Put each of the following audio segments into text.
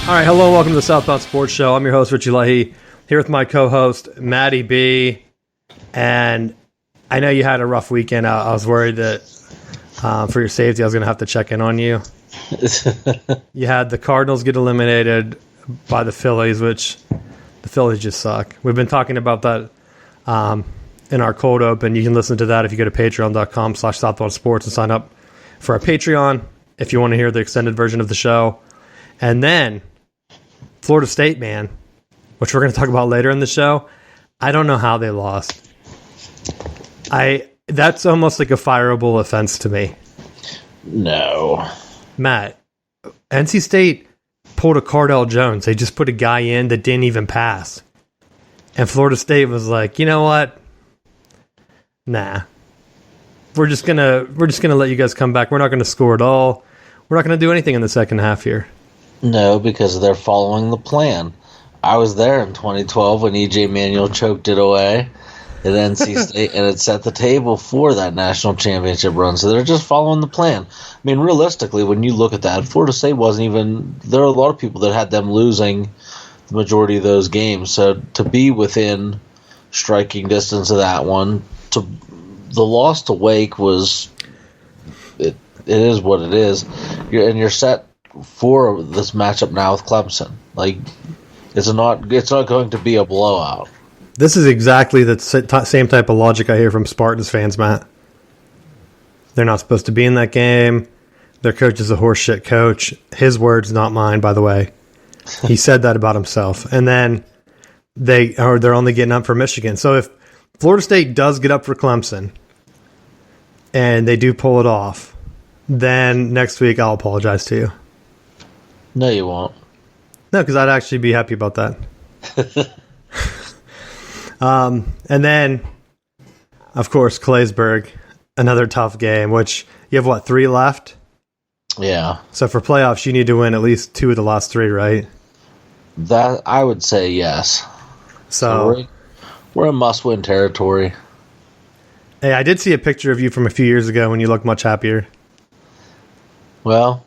All right, hello, welcome to the Southbound Sports Show. I'm your host, Richie Leahy, here with my co-host, Maddie B. And I know you had a rough weekend. I was worried that for your safety, I was going to have to check in on you. You had the Cardinals get eliminated by the Phillies, which the Phillies just suck. We've been talking about that in our cold open. You can listen to that if you go to patreon.com/southboundsports and sign up for our Patreon if you want to hear the extended version of the show. And then Florida State, man, which we're going to talk about later in the show. I don't know how they lost. That's almost like a fireable offense to me. No. Matt, NC State pulled a Cardell Jones. They just put a guy in that didn't even pass. And Florida State was like, you know what? Nah. We're just gonna let you guys come back. We're not gonna score at all. We're not gonna do anything in the second half here. No, because they're following the plan. I was there in 2012 when E.J. Manuel choked it away at NC State, and it set the table for that national championship run. So they're just following the plan. I mean, realistically, when you look at that, Florida State wasn't even – there are a lot of people that had them losing the majority of those games. So to be within striking distance of that one, the loss to Wake was it is what it is. You're set for this matchup now with Clemson. Like, it's not going to be a blowout. This is exactly the same type of logic I hear from Spartans fans, Matt. They're not supposed to be in that game. Their coach is a horseshit coach. His words, not mine, by the way. He said that about himself. And then they're only getting up for Michigan. So if Florida State does get up for Clemson and they do pull it off, then next week I'll apologize to you. No, you won't. No, because I'd actually be happy about that. And then, of course, Claysburg, another tough game, which you have, 3 left? Yeah. So for playoffs, you need to win at least 2 of the last 3, right? That I would say yes. So we're in must-win territory. Hey, I did see a picture of you from a few years ago when you looked much happier. Well,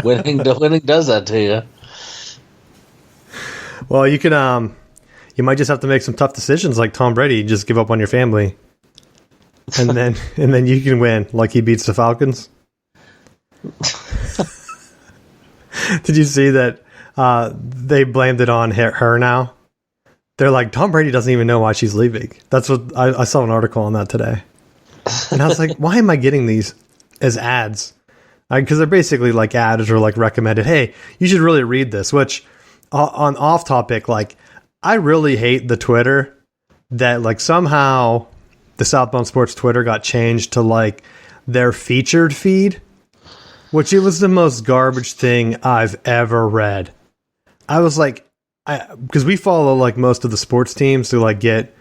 winning does that to you. Well, you can you might just have to make some tough decisions like Tom Brady, just give up on your family. And then you can win like he beats the Falcons. Did you see that they blamed it on her now? They're like, Tom Brady doesn't even know why she's leaving. That's what I saw an article on that today. And I was like, why am I getting these as ads? Because they're basically like ads or like recommended, hey, you should really read this, which on off topic, like I really hate the Twitter that like somehow the Southbound Sports Twitter got changed to like their featured feed, which it was the most garbage thing I've ever read. I was like, because we follow like most of the sports teams to like get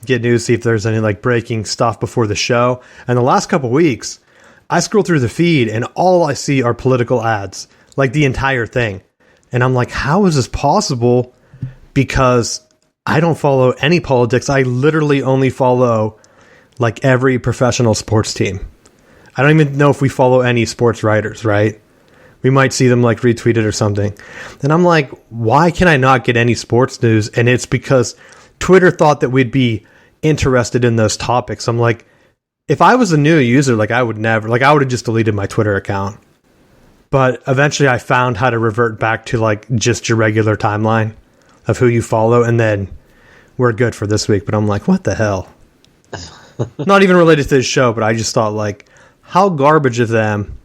news, see if there's any like breaking stuff before the show. And the last couple weeks, I scroll through the feed and all I see are political ads, like the entire thing. And I'm like, how is this possible? Because I don't follow any politics. I literally only follow like every professional sports team. I don't even know if we follow any sports writers, right? We might see them like retweeted or something. And I'm like, why can I not get any sports news? And it's because Twitter thought that we'd be interested in those topics. I'm like, if I was a new user, like I would have just deleted my Twitter account. But eventually I found how to revert back to like just your regular timeline of who you follow. And then we're good for this week. But I'm like, what the hell? Not even related to this show, but I just thought like, how garbage of them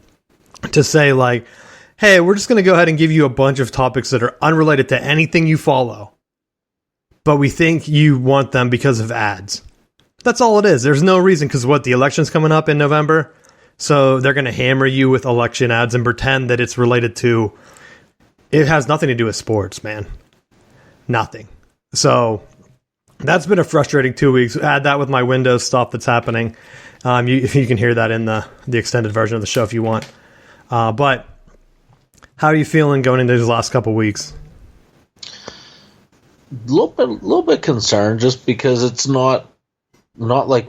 to say like, hey, we're just going to go ahead and give you a bunch of topics that are unrelated to anything you follow. But we think you want them because of ads. That's all it is. There's no reason because the election's coming up in November. So they're going to hammer you with election ads and pretend that it's related to, it has nothing to do with sports, man. Nothing. So that's been a frustrating 2 weeks. Add that with my Windows stuff that's happening. If you can hear that in the extended version of the show if you want. But how are you feeling going into these last couple weeks? A little bit concerned just because it's not like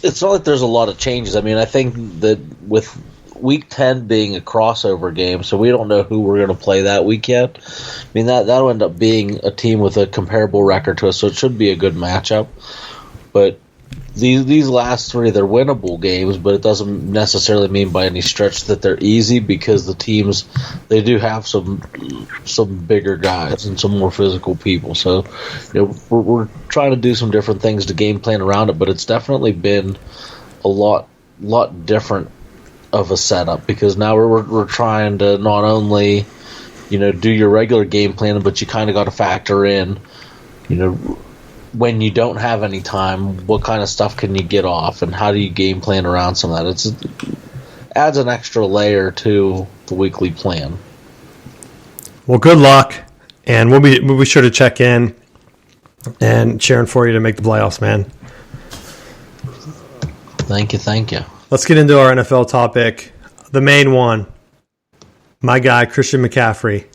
it's not like there's a lot of changes. I mean, I think that with week 10 being a crossover game, so we don't know who we're going to play that weekend. I mean, that'll end up being a team with a comparable record to us, so it should be a good matchup. But these last three, they're winnable games, but it doesn't necessarily mean by any stretch that they're easy, because the teams, they do have some bigger guys and some more physical people. So, we're trying to do some different things to game plan around it, but it's definitely been a lot different of a setup, because now we're trying to not only do your regular game plan, but you kind of got to factor in when you don't have any time, what kind of stuff can you get off, and how do you game plan around some of that? It adds an extra layer to the weekly plan. Well, good luck, and we'll be sure to check in and cheering for you to make the playoffs, man. Thank you. Let's get into our NFL topic. The main one, my guy, Christian McCaffrey.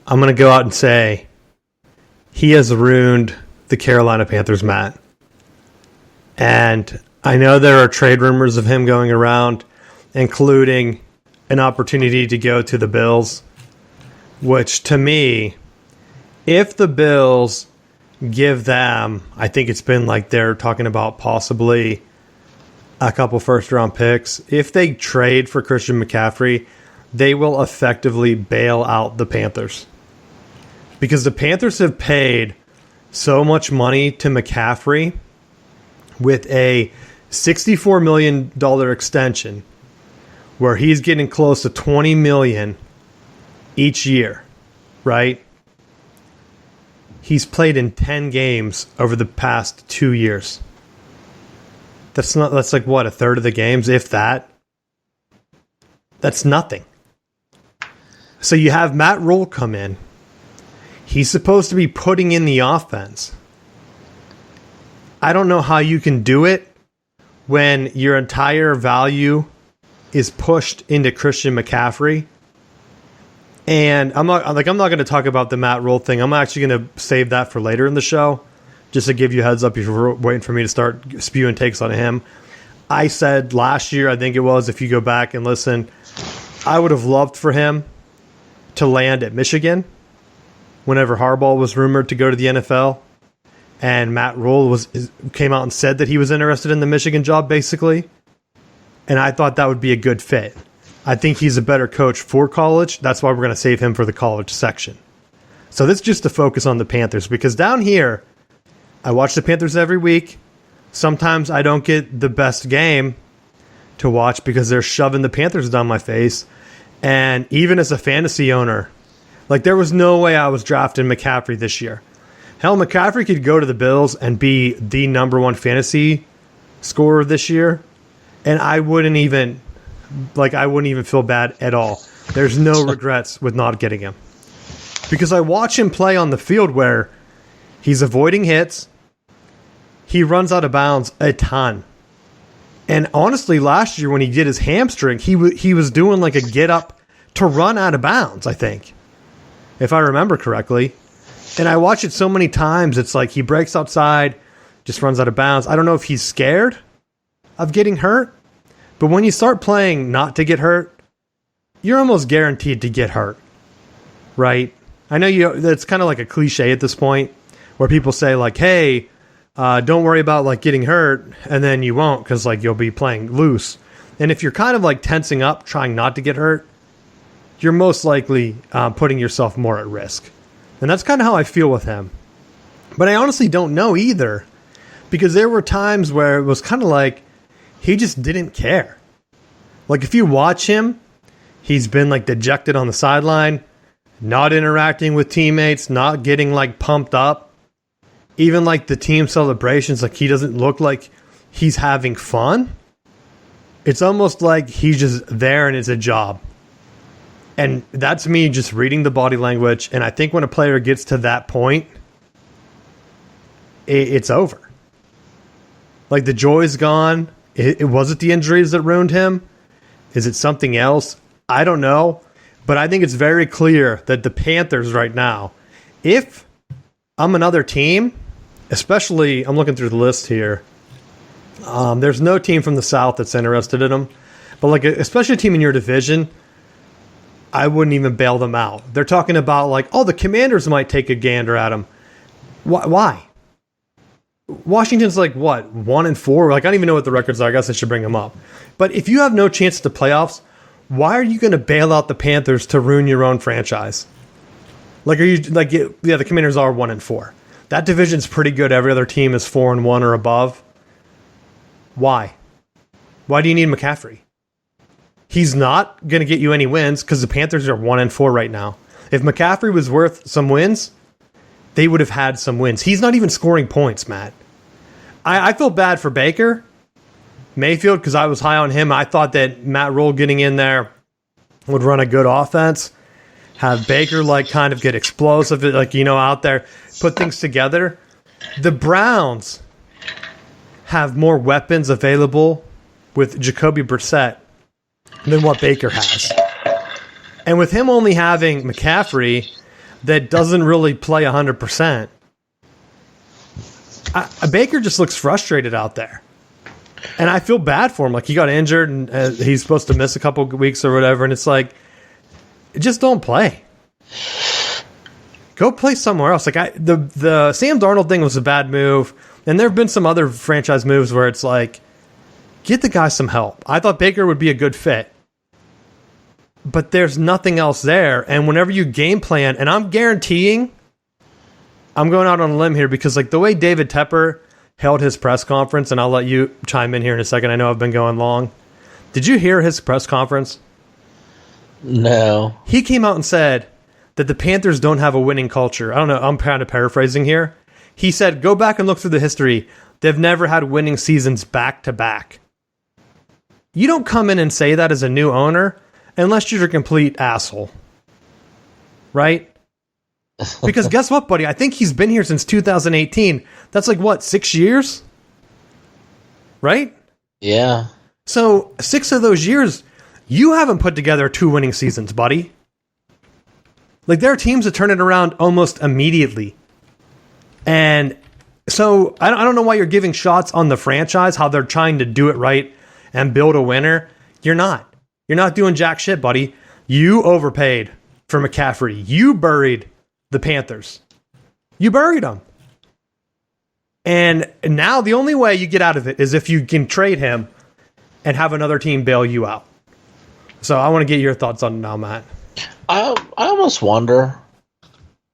I'm going to go out and say he has ruined the Carolina Panthers, Matt. And I know there are trade rumors of him going around, including an opportunity to go to the Bills, which to me, if the Bills give them, I think it's been like they're talking about possibly a couple first-round picks. If they trade for Christian McCaffrey, they will effectively bail out the Panthers. Because the Panthers have paid so much money to McCaffrey with a $64 million extension where he's getting close to $20 million each year, right? He's played in 10 games over the past 2 years. That's like what, a third of the games, if that? That's nothing. So you have Matt Rhule come in. He's supposed to be putting in the offense. I don't know how you can do it when your entire value is pushed into Christian McCaffrey. And I'm not going to talk about the Matt Rhule thing. I'm actually going to save that for later in the show, just to give you a heads up if you're waiting for me to start spewing takes on him. I said last year, I think it was, if you go back and listen, I would have loved for him to land at Michigan whenever Harbaugh was rumored to go to the NFL, and Matt Rhule came out and said that he was interested in the Michigan job, basically. And I thought that would be a good fit. I think he's a better coach for college. That's why we're going to save him for the college section. So this is just to focus on the Panthers, because down here, I watch the Panthers every week. Sometimes I don't get the best game to watch because they're shoving the Panthers down my face. And even as a fantasy owner, like, there was no way I was drafting McCaffrey this year. Hell, McCaffrey could go to the Bills and be the number one fantasy scorer this year, and I wouldn't even feel bad at all. There's no regrets with not getting him. Because I watch him play on the field where he's avoiding hits, he runs out of bounds a ton. And honestly, last year when he did his hamstring, he was doing like a get up to run out of bounds, I think, if I remember correctly. And I watch it so many times, it's like he breaks outside, just runs out of bounds. I don't know if he's scared of getting hurt, but when you start playing not to get hurt, you're almost guaranteed to get hurt, right? I know that's kind of like a cliche at this point, where people say like, hey, don't worry about like getting hurt, and then you won't, because like you'll be playing loose. And if you're kind of like tensing up, trying not to get hurt, you're most likely putting yourself more at risk. And that's kind of how I feel with him. But I honestly don't know either, because there were times where it was kind of like he just didn't care. Like, if you watch him, he's been like dejected on the sideline, not interacting with teammates, not getting like pumped up. Even like the team celebrations, like he doesn't look like he's having fun. It's almost like he's just there and it's a job. And that's me just reading the body language. And I think when a player gets to that point, it's over. Like, the joy's gone. Was it the injuries that ruined him? Is it something else? I don't know. But I think it's very clear that the Panthers right now, if I'm another team, especially, I'm looking through the list here, there's no team from the South that's interested in him. But like, especially a team in your division, I wouldn't even bail them out. They're talking about like, oh, the Commanders might take a gander at them. Why? Washington's like what, 1-4? Like, I don't even know what the records are. I guess I should bring them up. But if you have no chance at the playoffs, why are you going to bail out the Panthers to ruin your own franchise? Like, are you like, yeah, the Commanders are 1-4. That division's pretty good. Every other team is 4-1 or above. Why? Why do you need McCaffrey? He's not going to get you any wins because the Panthers are 1-4 right now. If McCaffrey was worth some wins, they would have had some wins. He's not even scoring points, Matt. I feel bad for Baker Mayfield because I was high on him. I thought that Matt Rhule getting in there would run a good offense, have Baker like kind of get explosive, like, out there, put things together. The Browns have more weapons available with Jacoby Brissett than what Baker has. And with him only having McCaffrey that doesn't really play 100%, Baker just looks frustrated out there. And I feel bad for him. Like, he got injured and he's supposed to miss a couple weeks or whatever. And it's like, just don't play. Go play somewhere else. Like, the Sam Darnold thing was a bad move. And there have been some other franchise moves where it's like, get the guy some help. I thought Baker would be a good fit. But there's nothing else there. And whenever you game plan, and I'm guaranteeing, I'm going out on a limb here because like the way David Tepper held his press conference, and I'll let you chime in here in a second. I know I've been going long. Did you hear his press conference? No. He came out and said that the Panthers don't have a winning culture. I don't know. I'm kind of paraphrasing here. He said, go back and look through the history. They've never had winning seasons back to back. You don't come in and say that as a new owner unless you're a complete asshole. Right? Because guess what, buddy? I think he's been here since 2018. That's like, what, 6 years? Right? Yeah. So 6 of those years, you haven't put together 2 winning seasons, buddy. Like, there are teams that turn it around almost immediately. And so I don't know why you're giving shots on the franchise, how they're trying to do it right and build a winner. You're not. You're not doing jack shit, buddy. You overpaid for McCaffrey. You buried the Panthers. You buried them. And now the only way you get out of it is if you can trade him and have another team bail you out. So I want to get your thoughts on it now, Matt. I almost wonder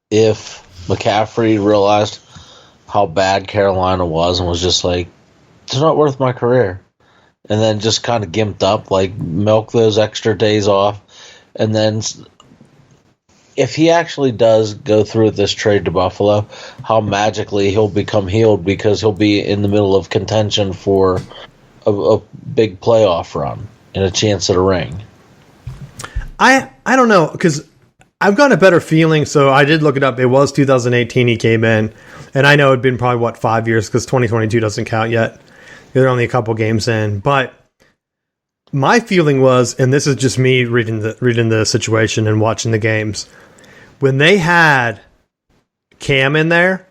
if McCaffrey realized how bad Carolina was and was just like, it's not worth my career. And then just kind of gimped up, like milk those extra days off. And then if he actually does go through with this trade to Buffalo, how magically he'll become healed because he'll be in the middle of contention for a big playoff run and a chance at a ring. I don't know, because I've got a better feeling. So I did look it up. It was 2018 he came in. And I know it'd been probably, 5 years, because 2022 doesn't count yet. They're only a couple games in. But my feeling was, and this is just me reading the situation and watching the games, when they had Cam in there,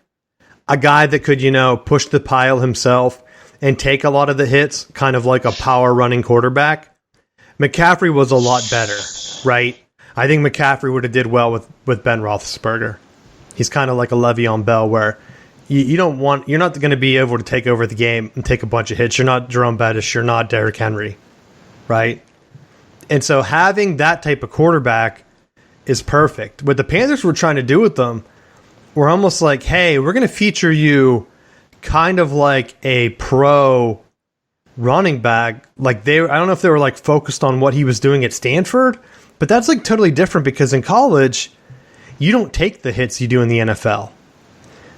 a guy that could, push the pile himself and take a lot of the hits, kind of like a power running quarterback, McCaffrey was a lot better, right? I think McCaffrey would have did well with Ben Roethlisberger. He's kind of like a Le'Veon Bell, where you're not going to be able to take over the game and take a bunch of hits. You're not Jerome Bettis. You're not Derrick Henry, right? And so having that type of quarterback is perfect. What the Panthers were trying to do with them were almost like, hey, we're going to feature you kind of like a pro running back. Like I don't know if they were like focused on what he was doing at Stanford, but that's like totally different because in college, you don't take the hits you do in the NFL.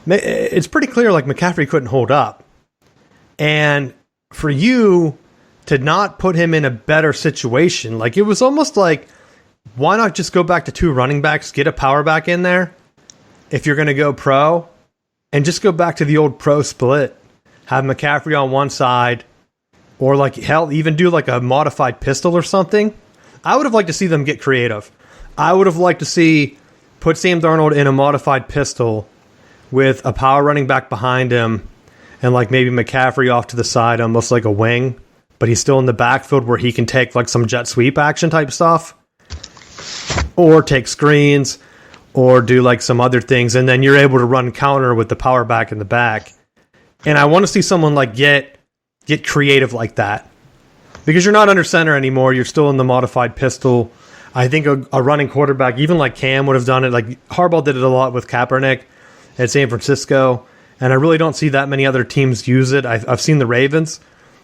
It's pretty clear like McCaffrey couldn't hold up. And for you to not put him in a better situation, like it was almost like, why not just go back to 2 running backs, get a power back in there if you're going to go pro, and just go back to the old pro split. Have McCaffrey on one side, or like hell, even do like a modified pistol or something. I would have liked to see them get creative. I would have liked to put Sam Darnold in a modified pistol with a power running back behind him and like maybe McCaffrey off to the side, almost like a wing, but he's still in the backfield where he can take like some jet sweep action type stuff, or take screens, or do like some other things, and then you're able to run counter with the power back in the back. And I want to see someone like get creative like that, because you're not under center anymore. You're still in the modified pistol. I think a running quarterback, even like Cam would have done it. Like Harbaugh did it a lot with Kaepernick at San Francisco, and I really don't see that many other teams use it. I've seen the Ravens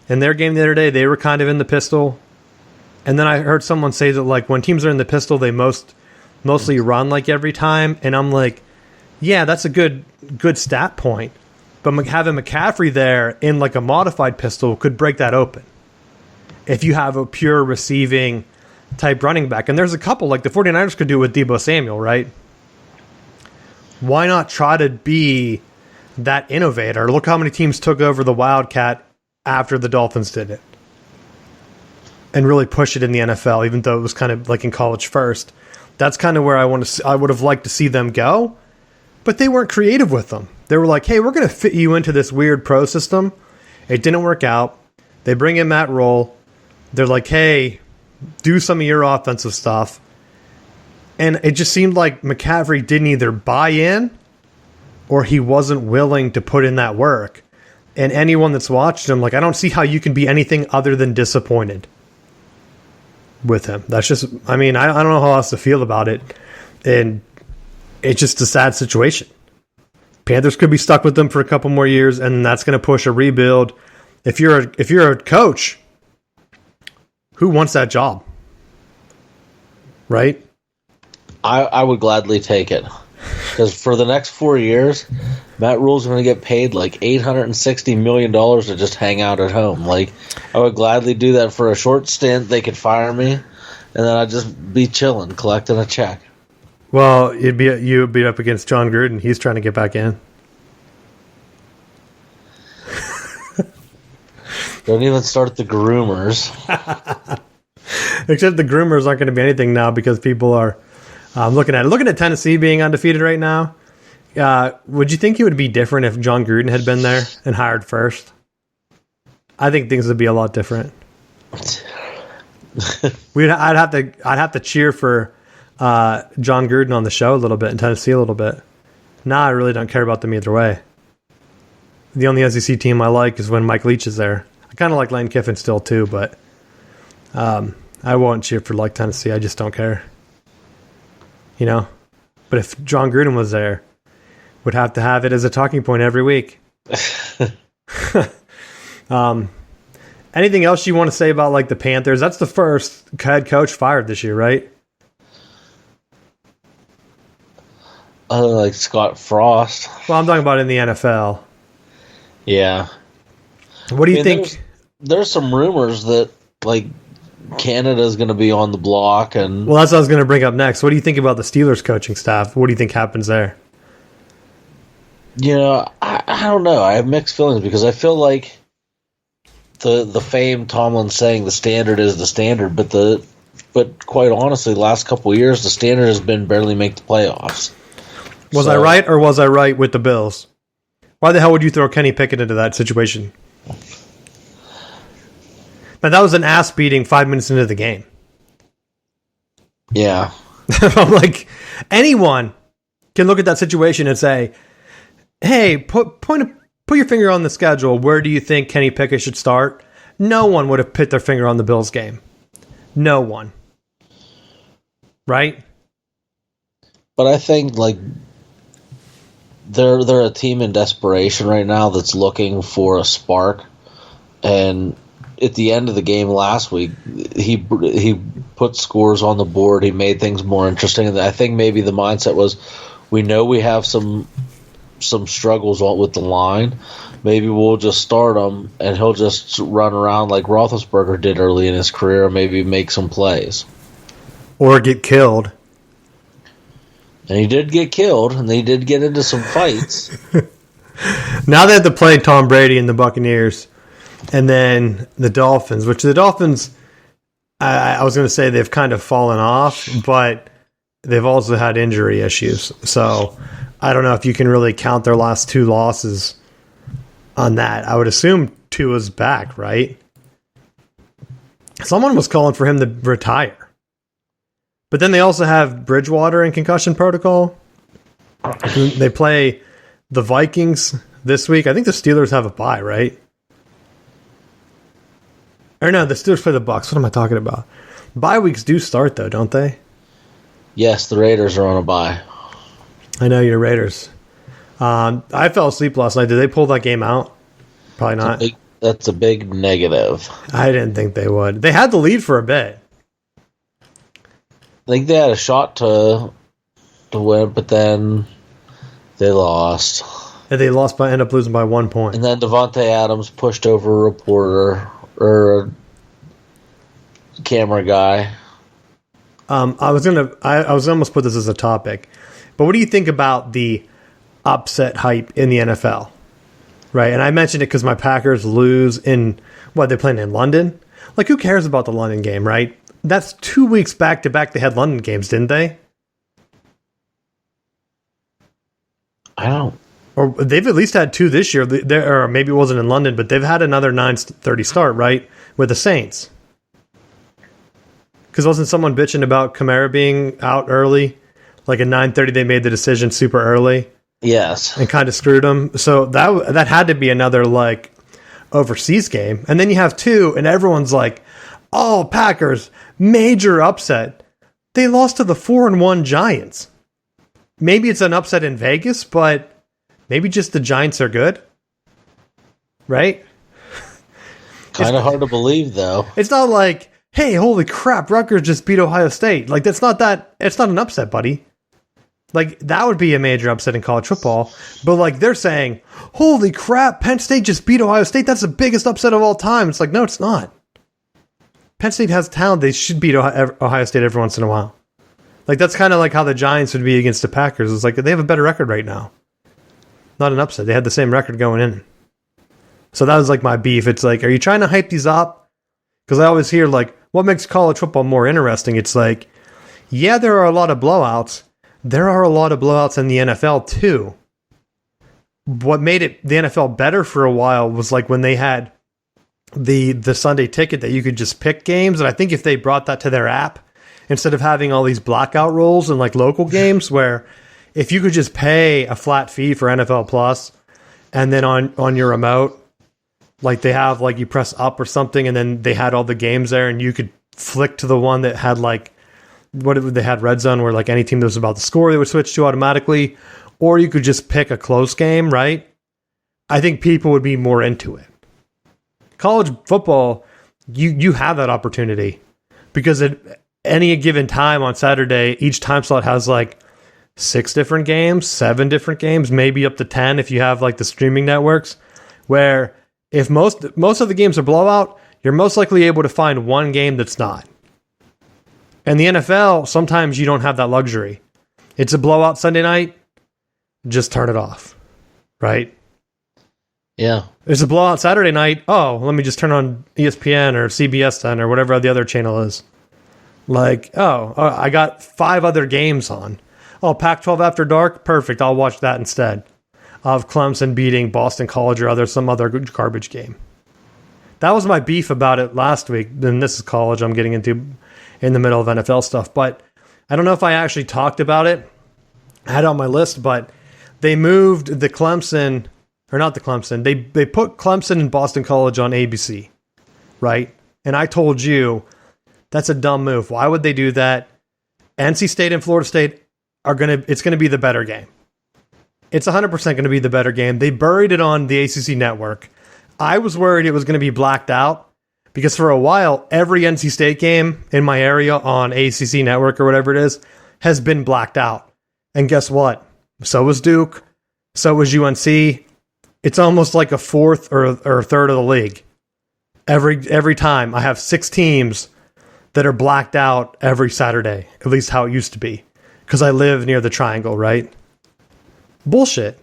in their game the other day. They were kind of in the pistol, and then I heard someone say that like when teams are in the pistol, they mostly run like every time, and I'm like, yeah, that's a good stat point, but having McCaffrey there in like a modified pistol could break that open if you have a pure receiving type running back. And there's a couple, like the 49ers could do with Deebo Samuel, right? Why not try to be that innovator? Look how many teams took over the Wildcat after the Dolphins did it and really push it in the NFL, even though it was kind of like in college first. That's kind of where I would have liked to see them go, but they weren't creative with them. They were like, hey, we're going to fit you into this weird pro system. It didn't work out. They bring in Matt Rhule. They're like, hey, do some of your offensive stuff. And it just seemed like McCaffrey didn't either buy in or he wasn't willing to put in that work. And anyone that's watched him, like, I don't see how you can be anything other than disappointed with him. That's just, I mean, I don't know how else to feel about it. And it's just a sad situation. Panthers could be stuck with them for a couple more years, and that's going to push a rebuild. If you're a coach, who wants that job? Right? I would gladly take it. Because for the next 4 years, Matt Rhule's going to get paid like $860 million to just hang out at home. Like, I would gladly do that for a short stint. They could fire me, and then I'd just be chilling, collecting a check. Well, you would be up against John Gruden. He's trying to get back in. Don't even start the groomers. Except the groomers aren't going to be anything now because people are looking at Tennessee being undefeated right now. Would you think it would be different if John Gruden had been there and hired first? I think things would be a lot different. I'd have to cheer for John Gruden on the show a little bit and Tennessee a little bit. Nah, I really don't care about them either way. The only SEC team I like is when Mike Leach is there. I kind of like Lane Kiffin still too, but I won't cheer for like Tennessee. I just don't care. You know? But if John Gruden was there, would have to have it as a talking point every week. Anything else you want to say about like the Panthers? That's the first head coach fired this year, right? Like Scott Frost. Well, I'm talking about in the NFL. Yeah. What do you think? There's some rumors that like Canada's going to be on the block, and well, that's what I was going to bring up next. What do you think about the Steelers coaching staff? What do you think happens there? You know, I don't know. I have mixed feelings because I feel like the famed Tomlin saying the standard is the standard, but quite honestly, the last couple of years the standard has been barely make the playoffs. Was I right or was I right with the Bills? Why the hell would you throw Kenny Pickett into that situation? But that was an ass beating 5 minutes into the game. Yeah. I'm like, anyone can look at that situation and say, hey, put your finger on the schedule. Where do you think Kenny Pickett should start? No one would have put their finger on the Bills game. No one. Right? But I think like they're a team in desperation right now that's looking for a spark. And at the end of the game last week, he put scores on the board. He made things more interesting. I think maybe the mindset was, we know we have some struggles with the line. Maybe we'll just start him, and he'll just run around like Roethlisberger did early in his career, maybe make some plays. Or get killed. And he did get killed, and they did get into some fights. Now they have to play Tom Brady and the Buccaneers, and then the Dolphins, which the Dolphins, I was going to say they've kind of fallen off, but they've also had injury issues. So I don't know if you can really count their last two losses on that. I would assume Tua's back, right? Someone was calling for him to retire. But then they also have Bridgewater in concussion protocol. They play the Vikings this week. I think the Steelers have a bye, right? Or no, the Steelers play the Bucs. What am I talking about? Bye weeks do start, though, don't they? Yes, the Raiders are on a bye. I know you're Raiders. I fell asleep last night. Did they pull that game out? Probably not. That's a big negative. I didn't think they would. They had the lead for a bit. I think they had a shot to win, but then they lost. And they ended up losing by 1 point. And then Devontae Adams pushed over a reporter or a camera guy. I was almost put this as a topic, but what do you think about the upset hype in the NFL? Right, and I mentioned it because my Packers lose in they're playing in London. Like, who cares about the London game, right? That's 2 weeks back to back. They had London games, didn't they? I don't. Or they've at least had two this year. Or maybe it wasn't in London, but they've had another 9:30 start, right, with the Saints. Because wasn't someone bitching about Kamara being out early? Like at 9:30, they made the decision super early. Yes. And kind of screwed them. So that had to be another, like, overseas game. And then you have two, and everyone's like, oh, Packers, major upset. They lost to the 4-1 Giants. Maybe it's an upset in Vegas, but maybe just the Giants are good. Right? Kind of hard to believe, though. It's not like, hey, holy crap, Rutgers just beat Ohio State. Like, it's not an upset, buddy. Like, that would be a major upset in college football. But, like, they're saying, holy crap, Penn State just beat Ohio State. That's the biggest upset of all time. It's like, no, it's not. Penn State has talent. They should beat Ohio State every once in a while. Like, that's kind of like how the Giants would be against the Packers. It's like, they have a better record right now. Not an upset. They had the same record going in. So that was, like, my beef. It's like, are you trying to hype these up? Because I always hear, like, what makes college football more interesting? It's like, yeah, there are a lot of blowouts. There are a lot of blowouts in the NFL, too. What made the NFL better for a while was like when they had the Sunday ticket that you could just pick games. And I think if they brought that to their app, instead of having all these blackout rules and like local games where if you could just pay a flat fee for NFL Plus and then on your remote, like they have, like you press up or something and then they had all the games there and you could flick to the one that had like, they had Red Zone where like any team that was about to score, they would switch to automatically, or you could just pick a close game, right? I think people would be more into it. College football, you have that opportunity because at any given time on Saturday, each time slot has like 6 different games, 7 different games, maybe up to 10 if you have like the streaming networks, where if most of the games are blowout, you're most likely able to find one game that's not. And the NFL, sometimes you don't have that luxury. It's a blowout Sunday night, just turn it off, right? Yeah. It's a blowout Saturday night, oh, let me just turn on ESPN or CBS then or whatever the other channel is. Like, I got 5 other games on. Oh, Pac-12 After Dark? Perfect, I'll watch that instead of Clemson beating Boston College or some other garbage game. That was my beef about it last week. Then this is college I'm getting into in the middle of NFL stuff. But I don't know if I actually talked about it. I had it on my list, but they moved the Clemson, or not the Clemson, they put Clemson and Boston College on ABC, right? And I told you, that's a dumb move. Why would they do that? NC State and Florida State it's going to be the better game. It's 100% going to be the better game. They buried it on the ACC network. I was worried it was going to be blacked out because for a while, every NC State game in my area on ACC network or whatever it is has been blacked out. And guess what? So was Duke. So was UNC. It's almost like a fourth or a third of the league. Every time I have 6 teams that are blacked out every Saturday, at least how it used to be, because I live near the Triangle, right? Bullshit.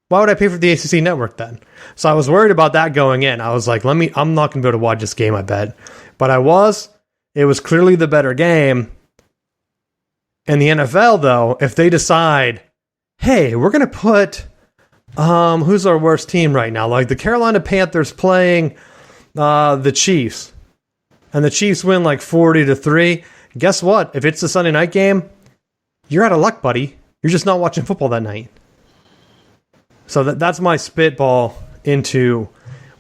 Why would I pay for the ACC network then? So I was worried about that going in. I was like, I'm not going to be able to watch this game, I bet. But it was clearly the better game. And the NFL, though, if they decide, hey, we're going to put, who's our worst team right now? Like the Carolina Panthers playing the Chiefs. and the Chiefs win like 40-3, guess what? If it's the Sunday night game, you're out of luck, buddy. You're just not watching football that night. So that's my spitball into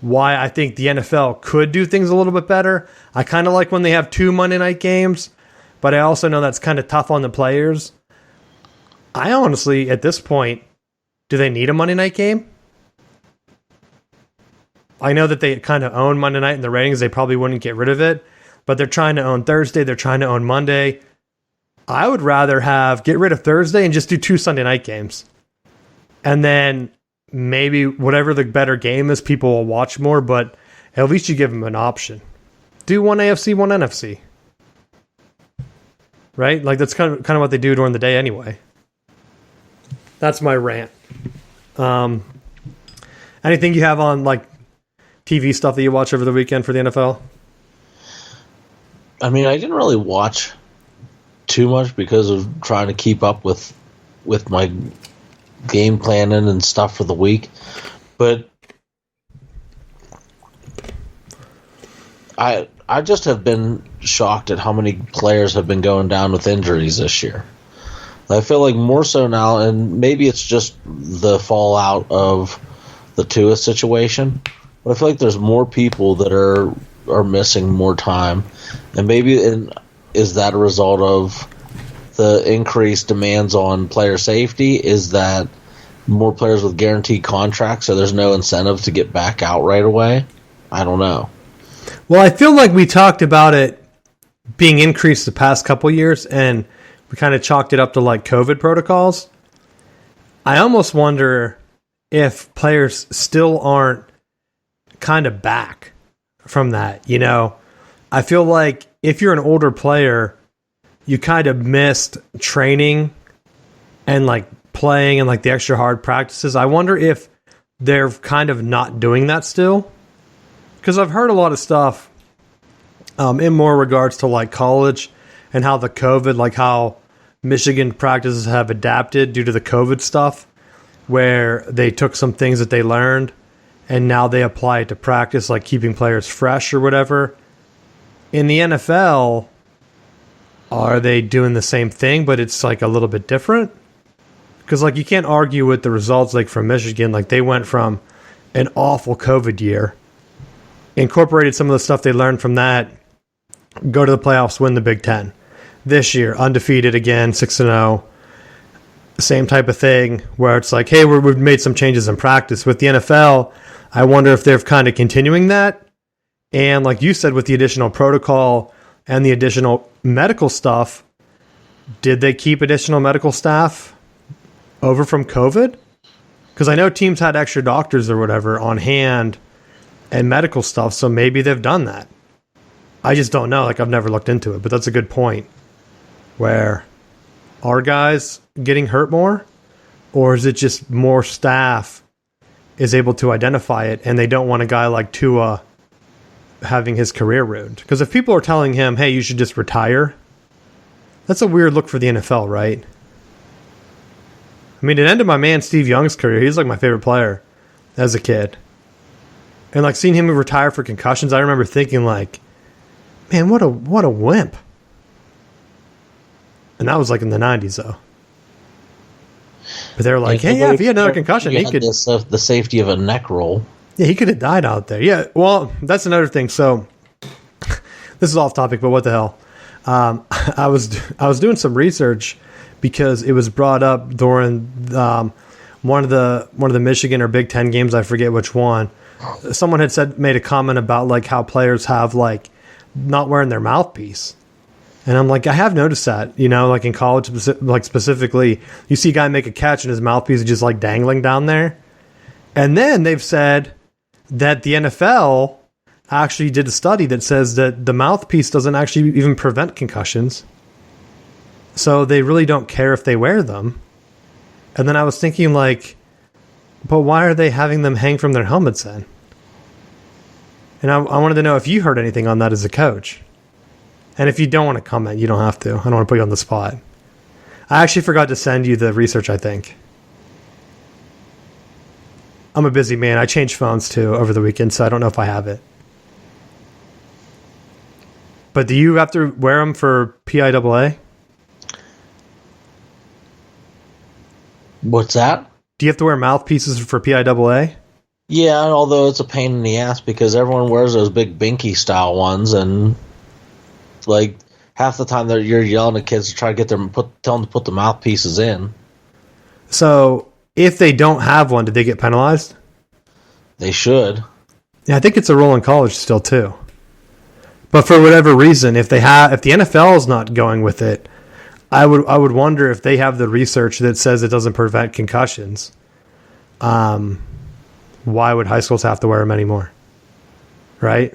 why I think the NFL could do things a little bit better. I kind of like when they have 2 Monday night games, but I also know that's kind of tough on the players. I honestly, at this point, do they need a Monday night game? I know that they kind of own Monday night in the ratings. They probably wouldn't get rid of it, but they're trying to own Thursday. They're trying to own Monday. I would rather get rid of Thursday and just do 2 Sunday night games. And then maybe whatever the better game is, people will watch more, but at least you give them an option. Do one AFC, one NFC. Right? Like that's kind of what they do during the day anyway. That's my rant. Anything you have on like TV stuff that you watch over the weekend for the NFL? I mean, I didn't really watch too much because of trying to keep up with my game planning and stuff for the week. But I just have been shocked at how many players have been going down with injuries this year. I feel like more so now, and maybe it's just the fallout of the Tua situation, but I feel like there's more people that are missing more time, and maybe is that a result of the increased demands on player safety? Is that more players with guaranteed contracts, so there's no incentive to get back out right away? I don't know. Well, I feel like we talked about it being increased the past couple years, and we kind of chalked it up to like COVID protocols. I almost wonder if players still aren't kind of back from that. You know, I feel like if you're an older player, you kind of missed training and like playing and like the extra hard practices. I wonder if they're kind of not doing that still. Because I've heard a lot of stuff in more regards to like college and how the COVID, like how Michigan practices have adapted due to the COVID stuff, where they took some things that they learned and now they apply it to practice, like keeping players fresh or whatever. In the NFL, are they doing the same thing, but it's like a little bit different? Because like you can't argue with the results like from Michigan. Like they went from an awful COVID year, incorporated some of the stuff they learned from that, go to the playoffs, win the Big Ten. This year, undefeated again, 6-0. Same type of thing where it's like, hey, we've made some changes in practice. With the NFL, I wonder if they're kind of continuing that. And like you said, with the additional protocol and the additional medical stuff, did they keep additional medical staff over from COVID? Because I know teams had extra doctors or whatever on hand and medical stuff, so maybe they've done that. I just don't know. Like, I've never looked into it, but that's a good point. Where are guys getting hurt more? Or is it just more staff is able to identify it and they don't want a guy like Tua having his career ruined? Because if people are telling him, hey, you should just retire, that's a weird look for the NFL, right? I mean, it ended my man Steve Young's career. He's like my favorite player as a kid. And like seeing him retire for concussions, I remember thinking like, man, what a wimp. And that was like in the 90s, though. But they were like, hey, yeah, if he had another concussion, he could... The safety of a neck roll. Yeah, he could have died out there. Yeah, well, that's another thing. So, this is off topic, but what the hell? I was doing some research because it was brought up during one of the Michigan or Big Ten games. I forget which one. Someone had made a comment about like how players have like not wearing their mouthpiece. And I'm like, I have noticed that, you know, like in college, like specifically, you see a guy make a catch and his mouthpiece is just like dangling down there. And then they've said that the NFL actually did a study that says that the mouthpiece doesn't actually even prevent concussions. So they really don't care if they wear them. And then I was thinking like, but why are they having them hang from their helmets then? And I wanted to know if you heard anything on that as a coach. And if you don't want to comment, you don't have to. I don't want to put you on the spot. I actually forgot to send you the research, I think. I'm a busy man. I changed phones too over the weekend, so I don't know if I have it. But do you have to wear them for PIAA? What's that? Do you have to wear mouthpieces for PIAA? Yeah, although it's a pain in the ass because everyone wears those big binky style ones, and like half the time you're yelling at kids to try to get them tell them to put the mouthpieces in. So if they don't have one, did they get penalized? They should. Yeah, I think it's a rule in college still too. But for whatever reason, if the NFL is not going with it, I would wonder if they have the research that says it doesn't prevent concussions. Why would high schools have to wear them anymore? Right?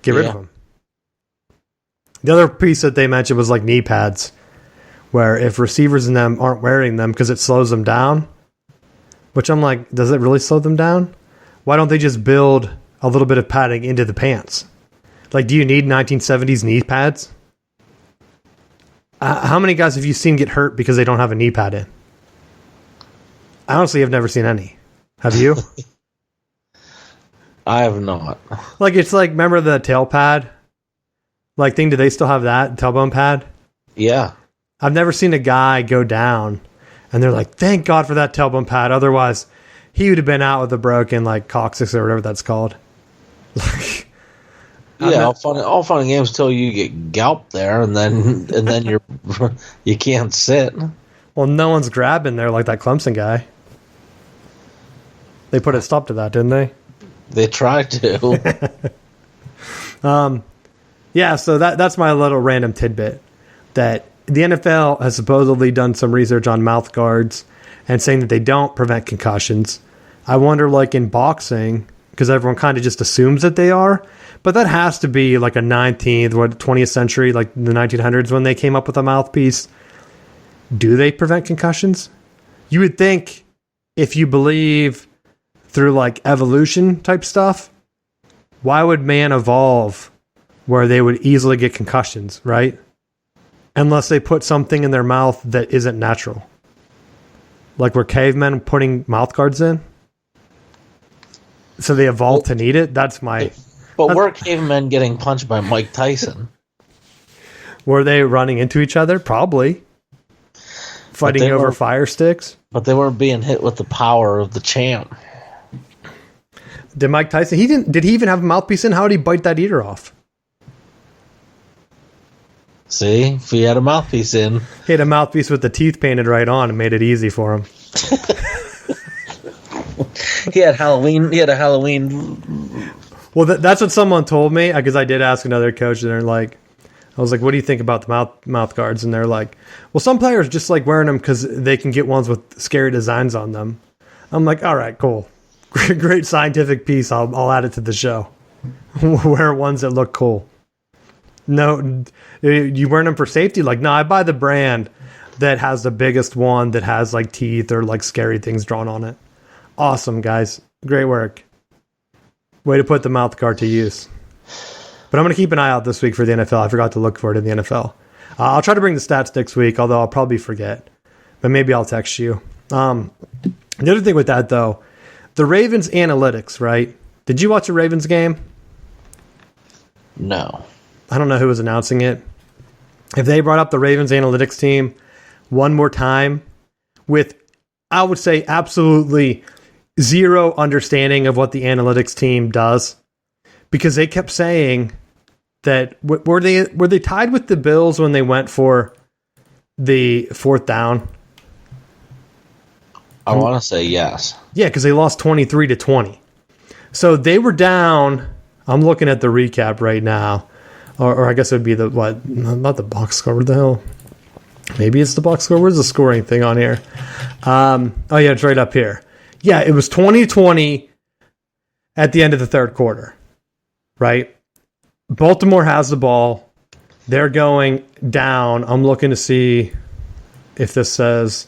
Get rid of them. The other piece that they mentioned was like knee pads, where if receivers in them aren't wearing them because it slows them down, which I'm like, does it really slow them down? Why don't they just build a little bit of padding into the pants? Like, do you need 1970s knee pads? How many guys have you seen get hurt because they don't have a knee pad in? I honestly have never seen any. Have you? I have not. Like, it's like, remember the tail pad? Like, thing, do they still have that? Tailbone pad? Yeah. I've never seen a guy go down and they're like, thank God for that tailbone pad. Otherwise, he would have been out with a broken, like, coccyx or whatever that's called. Like, yeah, all fun and games till you get gout there, and then you can't sit. Well, no one's grabbing there like that Clemson guy. They put a stop to that, didn't they? They tried to. Yeah, so that's my little random tidbit. That the NFL has supposedly done some research on mouth guards and saying that they don't prevent concussions. I wonder, like in boxing, because everyone kind of just assumes that they are, but that has to be like a 19th or 20th century, like the 1900s when they came up with a mouthpiece. Do they prevent concussions? You would think if you believe through like evolution type stuff, why would man evolve where they would easily get concussions, right? Unless they put something in their mouth that isn't natural. Like were cavemen putting mouth guards in? So they evolved to need it? That's my... But were cavemen getting punched by Mike Tyson? Were they running into each other? Probably. Fighting over fire sticks? But they weren't being hit with the power of the champ. Did Mike Tyson... Did he even have a mouthpiece in? How did he bite that eater off? See? If he had a mouthpiece in... He had a mouthpiece with the teeth painted right on and made it easy for him. He had a Halloween... Well, that's what someone told me, because I did ask another coach, and they're like, I was like, what do you think about the mouth guards? And they're like, well, some players just like wearing them because they can get ones with scary designs on them. I'm like, all right, cool. Great scientific piece. I'll add it to the show. Wear ones that look cool. No, you wearing them for safety? Like, no, I buy the brand that has the biggest one that has like teeth or like scary things drawn on it. Awesome, guys. Great work. Way to put the mouth guard to use. But I'm going to keep an eye out this week for the NFL. I forgot to look for it in the NFL. I'll try to bring the stats next week, although I'll probably forget. But maybe I'll text you. The other thing with that, though, the Ravens analytics, right? Did you watch a Ravens game? No. I don't know who was announcing it. If they brought up the Ravens analytics team one more time with, I would say, absolutely zero understanding of what the analytics team does, because they kept saying that were they tied with the Bills when they went for the fourth down? I want to say yes. Yeah, because they lost 23-20. So they were down. I'm looking at the recap right now, or I guess it would be not the box score. What the hell? Maybe it's the box score. Where's the scoring thing on here? Oh yeah, it's right up here. Yeah, it was 20-20 at the end of the third quarter, right? Baltimore has the ball. They're going down. I'm looking to see if this says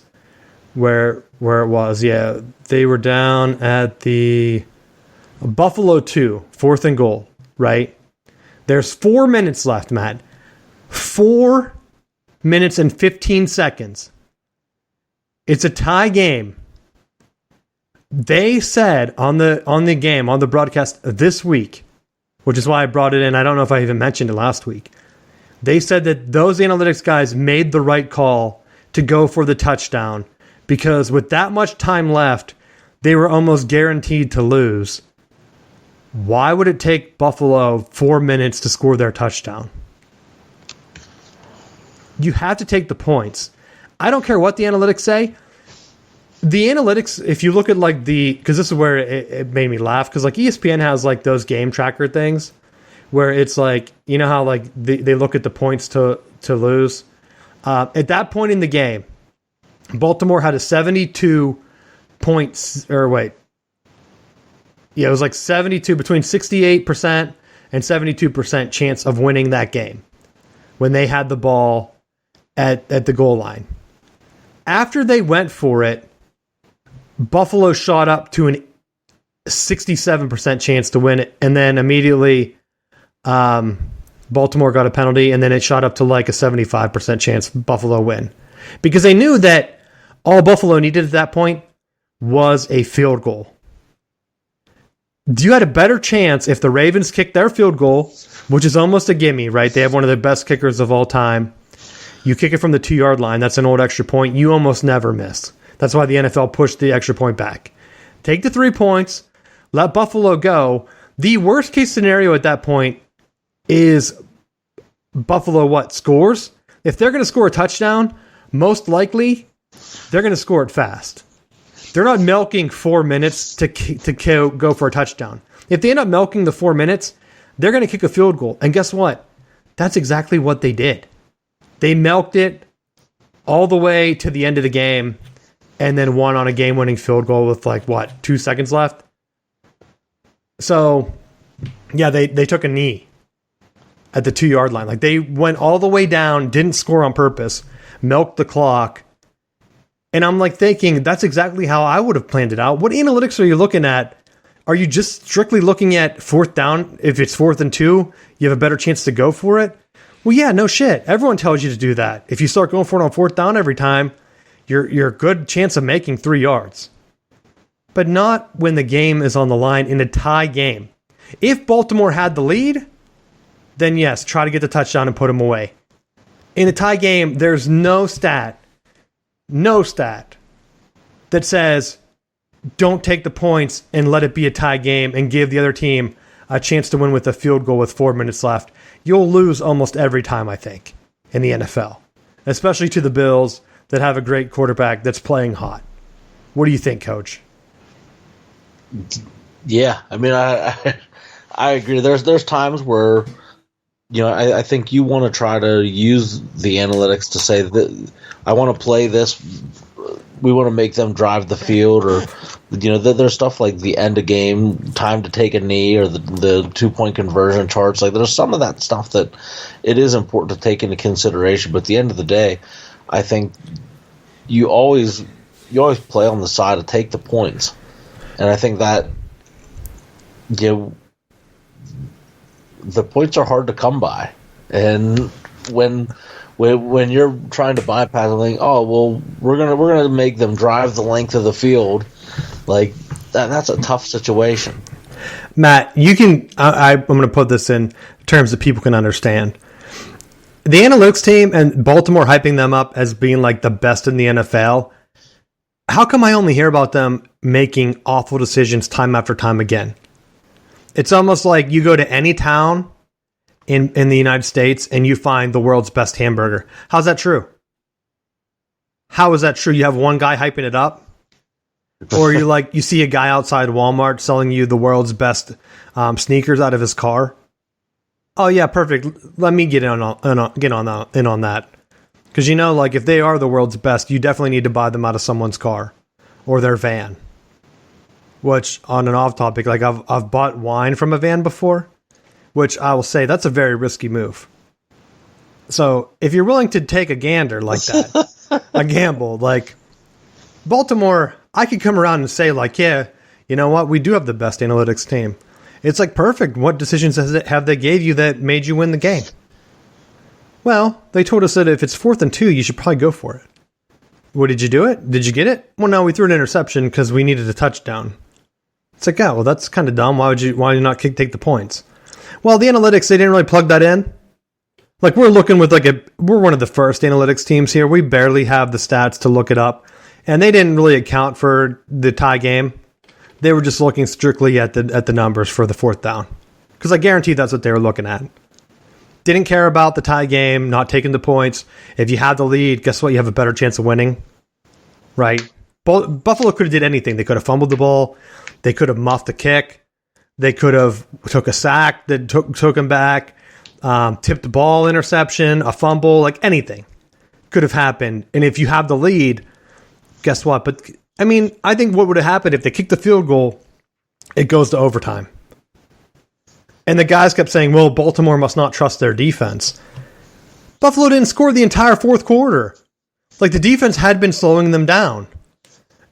where it was. Yeah, they were down at the Buffalo 2, 4th and goal, right? There's 4 minutes left, Matt. 4 minutes and 15 seconds. It's a tie game. They said on the game, on the broadcast this week, which is why I brought it in. I don't know if I even mentioned it last week. They said that those analytics guys made the right call to go for the touchdown because with that much time left, they were almost guaranteed to lose. Why would it take Buffalo 4 minutes to score their touchdown? You have to take the points. I don't care what the analytics say. The analytics, if you look at like because this is where it made me laugh, because like ESPN has like those game tracker things where it's like, you know how like they look at the points to lose. At that point in the game, Baltimore had a 72 points, or wait. Yeah, it was like 72, between 68% and 72% chance of winning that game when they had the ball at the goal line. After they went for it, Buffalo shot up to an 67% chance to win it, and then immediately Baltimore got a penalty, and then it shot up to like a 75% chance Buffalo win. Because they knew that all Buffalo needed at that point was a field goal. You had a better chance if the Ravens kicked their field goal, which is almost a gimme, right? They have one of the best kickers of all time. You kick it from the 2-yard line. That's an old extra point. You almost never miss. That's why the NFL pushed the extra point back. Take the 3 points. Let Buffalo go. The worst case scenario at that point is Buffalo scores? If they're going to score a touchdown, most likely they're going to score it fast. They're not milking 4 minutes to go for a touchdown. If they end up milking the 4 minutes, they're going to kick a field goal. And guess what? That's exactly what they did. They milked it all the way to the end of the game and then won on a game-winning field goal with 2 seconds left. So, yeah, they took a knee at the 2-yard line. Like, they went all the way down, didn't score on purpose, milked the clock. And I'm thinking, that's exactly how I would have planned it out. What analytics are you looking at? Are you just strictly looking at 4th down? If it's 4th and 2, you have a better chance to go for it? Well, yeah, no shit. Everyone tells you to do that. If you start going for it on 4th down every time, you're a good chance of making 3 yards. But not when the game is on the line in a tie game. If Baltimore had the lead, then yes, try to get the touchdown and put them away. In a tie game, there's no stat that says don't take the points and let it be a tie game and give the other team a chance to win with a field goal with 4 minutes left. You'll lose almost every time, I think, in the NFL, especially to the Bills that have a great quarterback that's playing hot. What do you think, Coach? Yeah, I mean, I agree. There's times where, I think you want to try to use the analytics to say that I want to play this. We want to make them drive the field, or there's stuff like the end of game time to take a knee, or the 2-point conversion charts. Like, there's some of that stuff that it is important to take into consideration. But at the end of the day, I think you always play on the side to take the points, and I think that the points are hard to come by, and when you're trying to bypass something, we're gonna make them drive the length of the field, like that's a tough situation. Matt, you can. I'm going to put this in terms that people can understand. The analytics team and Baltimore hyping them up as being like the best in the NFL. How come I only hear about them making awful decisions time after time again? It's almost like you go to any town in the United States and you find the world's best hamburger. How's that true? How is that true? You have one guy hyping it up? Or you see a guy outside Walmart selling you the world's best sneakers out of his car? Oh yeah, perfect. Let me get in on that. Because if they are the world's best, you definitely need to buy them out of someone's car or their van. Which, on an off topic, I've bought wine from a van before, which I will say that's a very risky move. So if you're willing to take a gander like that, a gamble, like Baltimore, I could come around and say yeah, you know what? We do have the best analytics team. It's perfect. What decisions have they gave you that made you win the game? Well, they told us that if it's 4th and 2, you should probably go for it. Well, did you do it? Did you get it? Well, no, we threw an interception because we needed a touchdown. It's well, that's kind of dumb. Why did you not take the points? Well, the analytics, they didn't really plug that in. Like, we're looking with we're one of the first analytics teams here. We barely have the stats to look it up. And they didn't really account for the tie game. They were just looking strictly at the numbers for the fourth down. Because I guarantee that's what they were looking at. Didn't care about the tie game, not taking the points. If you had the lead, guess what? You have a better chance of winning. Right? Buffalo could have did anything. They could have fumbled the ball. They could have muffed the kick. They could have took a sack that took him back. Tipped the ball, interception, a fumble, like anything could have happened. And if you have the lead, guess what? But I mean, I think what would have happened if they kicked the field goal, it goes to overtime. And the guys kept saying, well, Baltimore must not trust their defense. Buffalo didn't score the entire fourth quarter. Like, the defense had been slowing them down.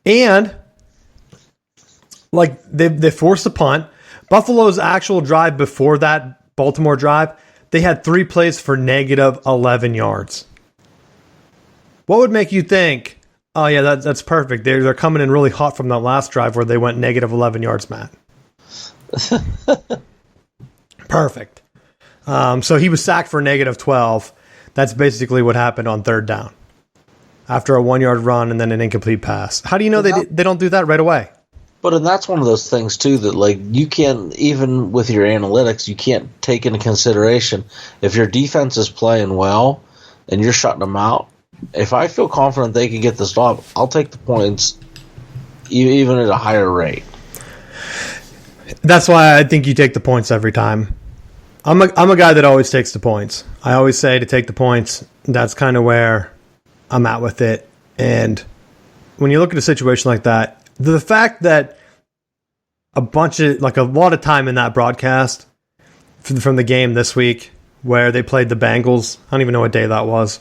And, like, they forced a punt. Buffalo's actual drive before that Baltimore drive, they had 3 plays for negative 11 yards. What would make you think, oh, yeah, that's perfect. They're coming in really hot from that last drive where they went negative 11 yards, Matt. Perfect. So he was sacked for negative 12. That's basically what happened on third down. After a 1-yard run and then an incomplete pass. How do you know they don't do that right away? And that's one of those things, too, that, like, you can't, even with your analytics, you can't take into consideration if your defense is playing well and you're shutting them out. If I feel confident they can get the stop, I'll take the points even at a higher rate. That's why I think you take the points every time. I'm a guy that always takes the points. I always say to take the points. That's kind of where I'm at with it. And when you look at a situation like that, the fact that a lot of time in that broadcast from the game this week where they played the Bengals, I don't even know what day that was,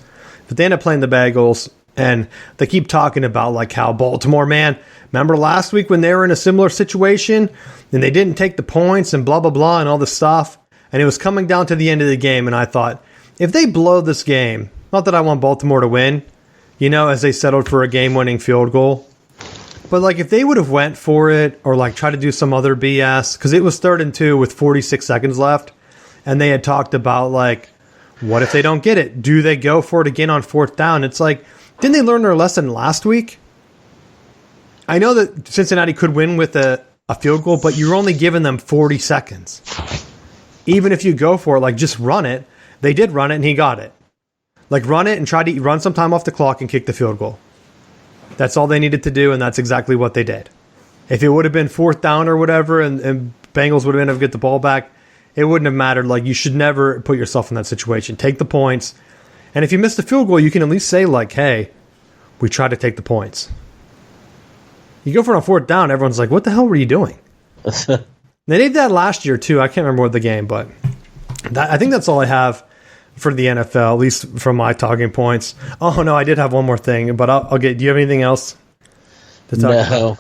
but they ended up playing the Bengals, and they keep talking about like how Baltimore, man, remember last week when they were in a similar situation and they didn't take the points and blah, blah, blah and all this stuff, and it was coming down to the end of the game, and I thought, if they blow this game, not that I want Baltimore to win, as they settled for a game-winning field goal, but like if they would have went for it or like try to do some other BS, because it was 3rd and 2 with 46 seconds left, and they had talked about like, what if they don't get it? Do they go for it again on 4th down? It's like, didn't they learn their lesson last week? I know that Cincinnati could win with a field goal, but you're only giving them 40 seconds. Even if you go for it, like just run it. They did run it and he got it. Like run it and try to run some time off the clock and kick the field goal. That's all they needed to do, and that's exactly what they did. If it would have been 4th down or whatever, and Bengals would have been able to get the ball back, it wouldn't have mattered. Like, you should never put yourself in that situation. Take the points. And if you miss the field goal, you can at least say, like, hey, we tried to take the points. You go for it on 4th down, everyone's like, what the hell were you doing? They did that last year, too. I can't remember what the game, but I think that's all I have for the NFL, at least from my talking points. Oh, no, I did have one more thing, but I'll get... Do you have anything else to talk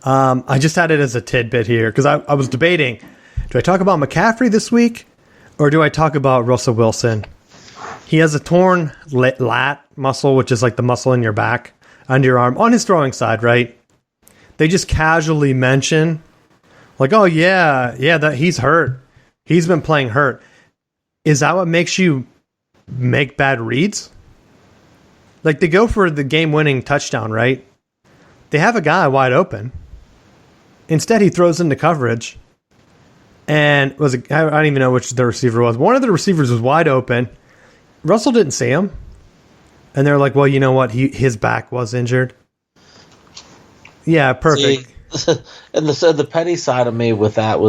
about? I just had it as a tidbit here, because I was debating, do I talk about McCaffrey this week, or do I talk about Russell Wilson? He has a torn lat muscle, which is like the muscle in your back, under your arm, on his throwing side, right? They just casually mention, like, oh, yeah, that he's hurt. He's been playing hurt. Is that what makes you make bad reads? Like, they go for the game-winning touchdown, right? They have a guy wide open. Instead, he throws into coverage. And I don't even know which the receiver was. One of the receivers was wide open. Russell didn't see him. And they're like, well, you know what? His back was injured. Yeah, perfect. See, and the petty side of me with that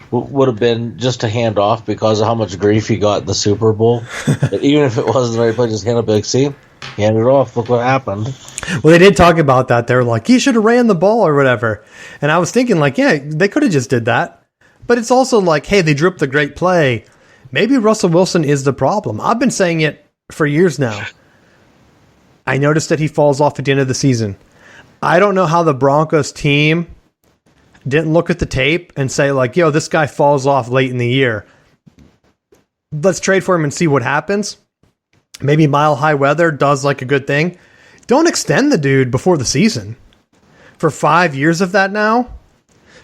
would have been just to hand off because of how much grief he got in the Super Bowl. But even if it wasn't the right play, just hand it back. See, hand it off. Look what happened. Well, they did talk about that. They're like, he should have ran the ball or whatever. And I was thinking, like, yeah, they could have just did that. But it's also like, hey, they drew up the great play. Maybe Russell Wilson is the problem. I've been saying it for years now. I noticed that he falls off at the end of the season. I don't know how the Broncos team didn't look at the tape and say, like, yo, this guy falls off late in the year. Let's trade for him and see what happens. Maybe Mile High Weather does, like, a good thing. Don't extend the dude before the season. For 5 years of that now,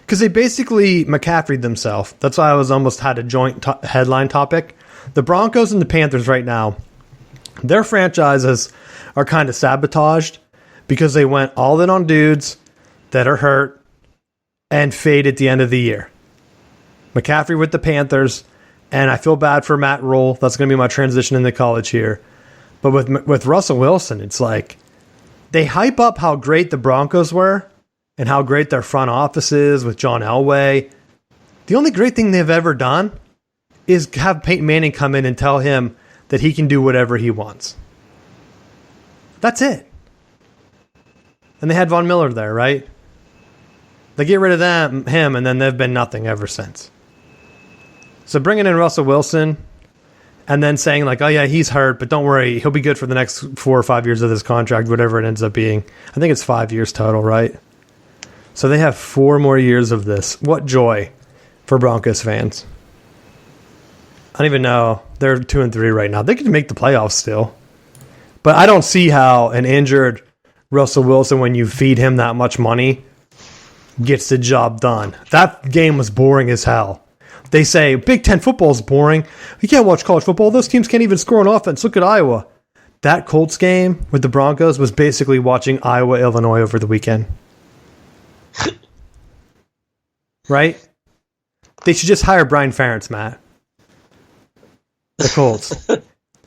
Because they basically McCaffrey'd themselves. That's why I was almost had a joint headline topic. The Broncos and the Panthers right now, their franchises are kind of sabotaged because they went all in on dudes that are hurt and fade at the end of the year. McCaffrey with the Panthers, and I feel bad for Matt Rhule. That's going to be my transition into college here. But with Russell Wilson, it's like they hype up how great the Broncos were and how great their front office is with John Elway. The only great thing they've ever done is have Peyton Manning come in and tell him that he can do whatever he wants. That's it. And they had Von Miller there, right? They get rid of him, and then they've been nothing ever since. So bringing in Russell Wilson and then saying like, oh yeah, he's hurt, but don't worry, he'll be good for the next 4 or 5 years of this contract, whatever it ends up being. I think it's 5 years total, right? So they have 4 more years of this. What joy for Broncos fans. I don't even know. They're 2-3 right now. They could make the playoffs still. But I don't see how an injured Russell Wilson, when you feed him that much money, gets the job done. That game was boring as hell. They say Big Ten football is boring. You can't watch college football. Those teams can't even score on offense. Look at Iowa. That Colts game with the Broncos was basically watching Iowa, Illinois over the weekend. Right? They should just hire Brian Ferentz, Matt. The Colts.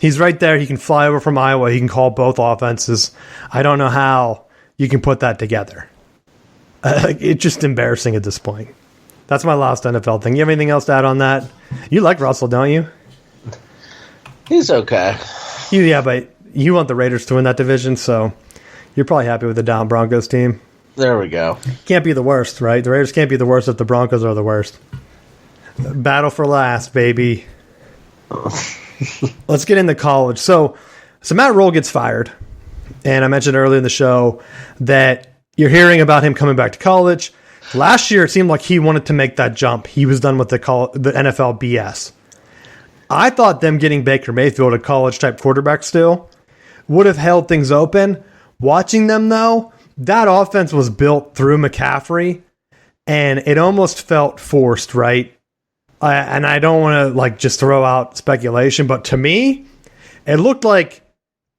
He's right there. He can fly over from Iowa. He can call both offenses. I don't know how you can put that together. It's just embarrassing at this point. That's my last NFL thing. You have anything else to add on that? You like Russell, don't you? He's okay. Yeah, but you want the Raiders to win that division, so you're probably happy with the down Broncos team. There we go. Can't be the worst, right? The Raiders can't be the worst if the Broncos are the worst. Battle for last, baby. Let's get into college. So Matt Rhule gets fired. And I mentioned earlier in the show that you're hearing about him coming back to college. Last year, it seemed like he wanted to make that jump. He was done with the NFL BS. I thought them getting Baker Mayfield, a college-type quarterback still, would have held things open. Watching them, though, that offense was built through McCaffrey, and it almost felt forced, right? And I don't want to just throw out speculation, but to me, it looked like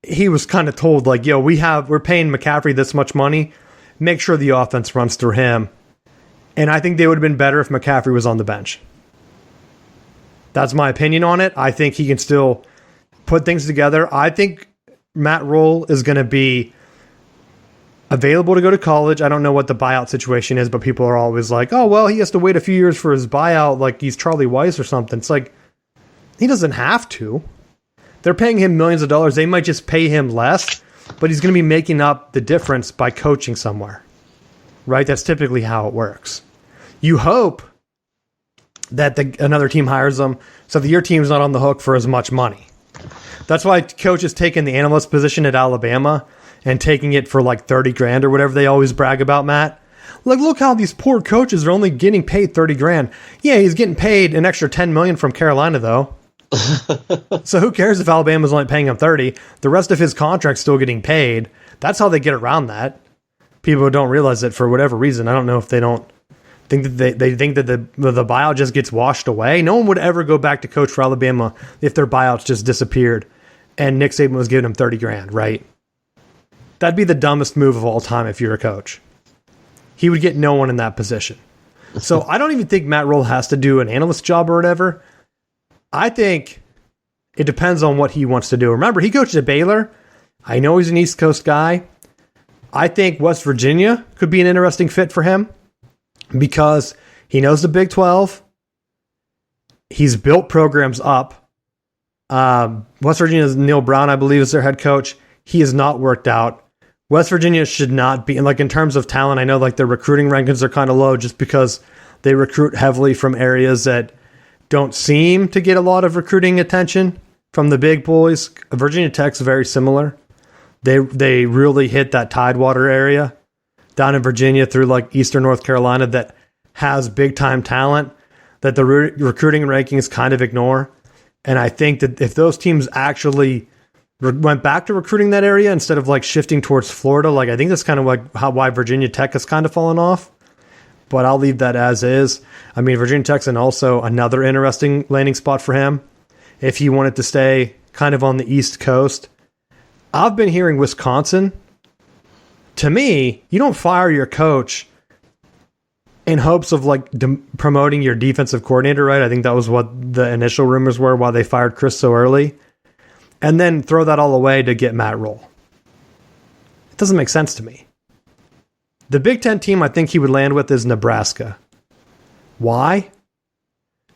he was kind of told, yo, we're paying McCaffrey this much money. Make sure the offense runs through him. And I think they would have been better if McCaffrey was on the bench. That's my opinion on it. I think he can still put things together. I think Matt Rhule is going to be available to go to college. I don't know what the buyout situation is, but people are always like, oh, well, he has to wait a few years for his buyout like he's Charlie Weiss or something. It's like, he doesn't have to. They're paying him millions of dollars. They might just pay him less, but he's going to be making up the difference by coaching somewhere. Right? That's typically how it works. You hope that another team hires them so that your team's not on the hook for as much money. That's why coaches taking the analyst position at Alabama and taking it for $30,000 or whatever they always brag about, Matt. Look how these poor coaches are only getting paid $30,000. Yeah, he's getting paid an extra $10 million from Carolina, though. So who cares if Alabama's only paying him $30? The rest of his contract's still getting paid. That's how they get around that. People don't realize it for whatever reason. I don't know if they don't think that they think that the buyout just gets washed away. No one would ever go back to coach for Alabama if their buyouts just disappeared and Nick Saban was giving him $30,000, right? That'd be the dumbest move of all time if you're a coach. He would get no one in that position. So I don't even think Matt Rhule has to do an analyst job or whatever. I think it depends on what he wants to do. Remember, he coached at Baylor. I know he's an East Coast guy. I think West Virginia could be an interesting fit for him because he knows the Big 12. He's built programs up. West Virginia's Neil Brown, I believe, is their head coach. He has not worked out. West Virginia should not be, and in terms of talent, I know their recruiting rankings are kind of low just because they recruit heavily from areas that don't seem to get a lot of recruiting attention from the big boys. Virginia Tech's very similar. They really hit that Tidewater area down in Virginia through Eastern North Carolina that has big time talent that the recruiting rankings kind of ignore. And I think that if those teams actually went back to recruiting that area instead of shifting towards Florida, I think that's kind of why Virginia Tech has kind of fallen off. but I'll leave that as is. I mean, Virginia Tech's also another interesting landing spot for him if he wanted to stay kind of on the East Coast. I've been hearing Wisconsin. To me, you don't fire your coach in hopes of like promoting your defensive coordinator, right? I think that was what the initial rumors were why they fired Chris so early. And then throw that all away to get Matt Rhule. It doesn't make sense to me. The Big Ten team I think he would land with is Nebraska. Why?